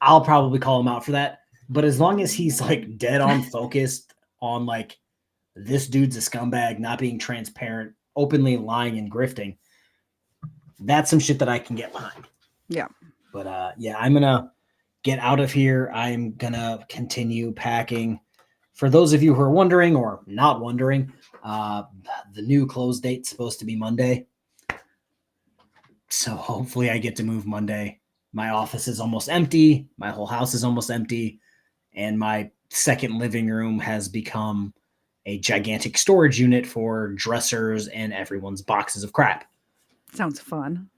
I'll probably call him out for that. But as long as he's like dead on focused on like this dude's a scumbag, not being transparent, openly lying and grifting, that's some shit that I can get behind. Yeah. But yeah, I'm gonna get out of here. I'm gonna continue packing. For those of you who are wondering or not wondering, the new close date's supposed to be Monday. So hopefully I get to move Monday. My office is almost empty. My whole house is almost empty. And my second living room has become a gigantic storage unit for dressers and everyone's boxes of crap. Sounds fun.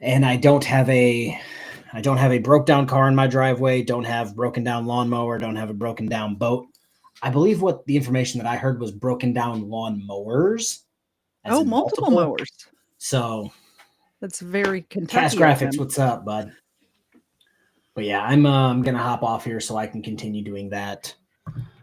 And I don't have a broke down car in my driveway, don't have broken down lawnmower, don't have a broken down boat. I believe what the information that I heard was broken down lawn mowers. Oh, multiple mowers. So that's very Kentucky. Cast Graphics, what's up, bud? But yeah, I'm gonna hop off here so I can continue doing that.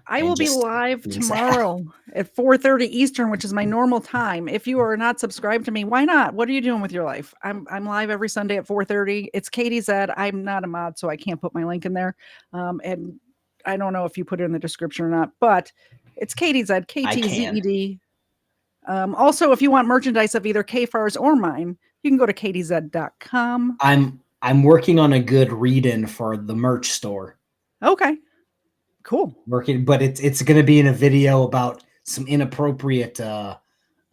I will be live tomorrow at 4:30 Eastern, which is my normal time. If you are not subscribed to me, why not? What are you doing with your life? I'm live every Sunday at 4:30. It's Katie Zed. I'm not a mod, so I can't put my link in there. And I don't know if you put it in the description or not, but it's Katie Zed, KTZED. Also, if you want merchandise of either KFARS or mine, you can go to katiezed.com. I'm working on a good read-in for the merch store. Okay. Cool. Working, but it's going to be in a video about some inappropriate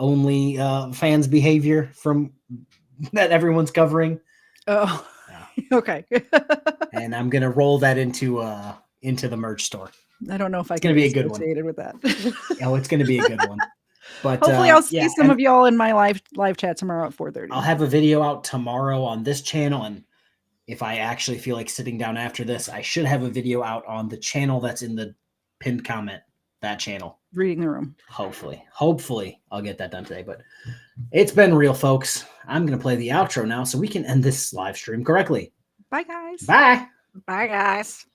only fans behavior from that everyone's covering. Oh, yeah. Okay. And I'm going to roll that into the merch store. I don't know if it's going to be a good one with that. Oh, it's going to be a good one. But hopefully I'll see some of y'all in my live chat tomorrow at 4:30. I'll have a video out tomorrow on this channel, and if I actually feel like sitting down after this, I should have a video out on the channel that's in the pinned comment, that channel. Reading the Room. Hopefully I'll get that done today. But it's been real, folks. I'm going to play the outro now so we can end this live stream correctly. Bye, guys. Bye. Bye, guys.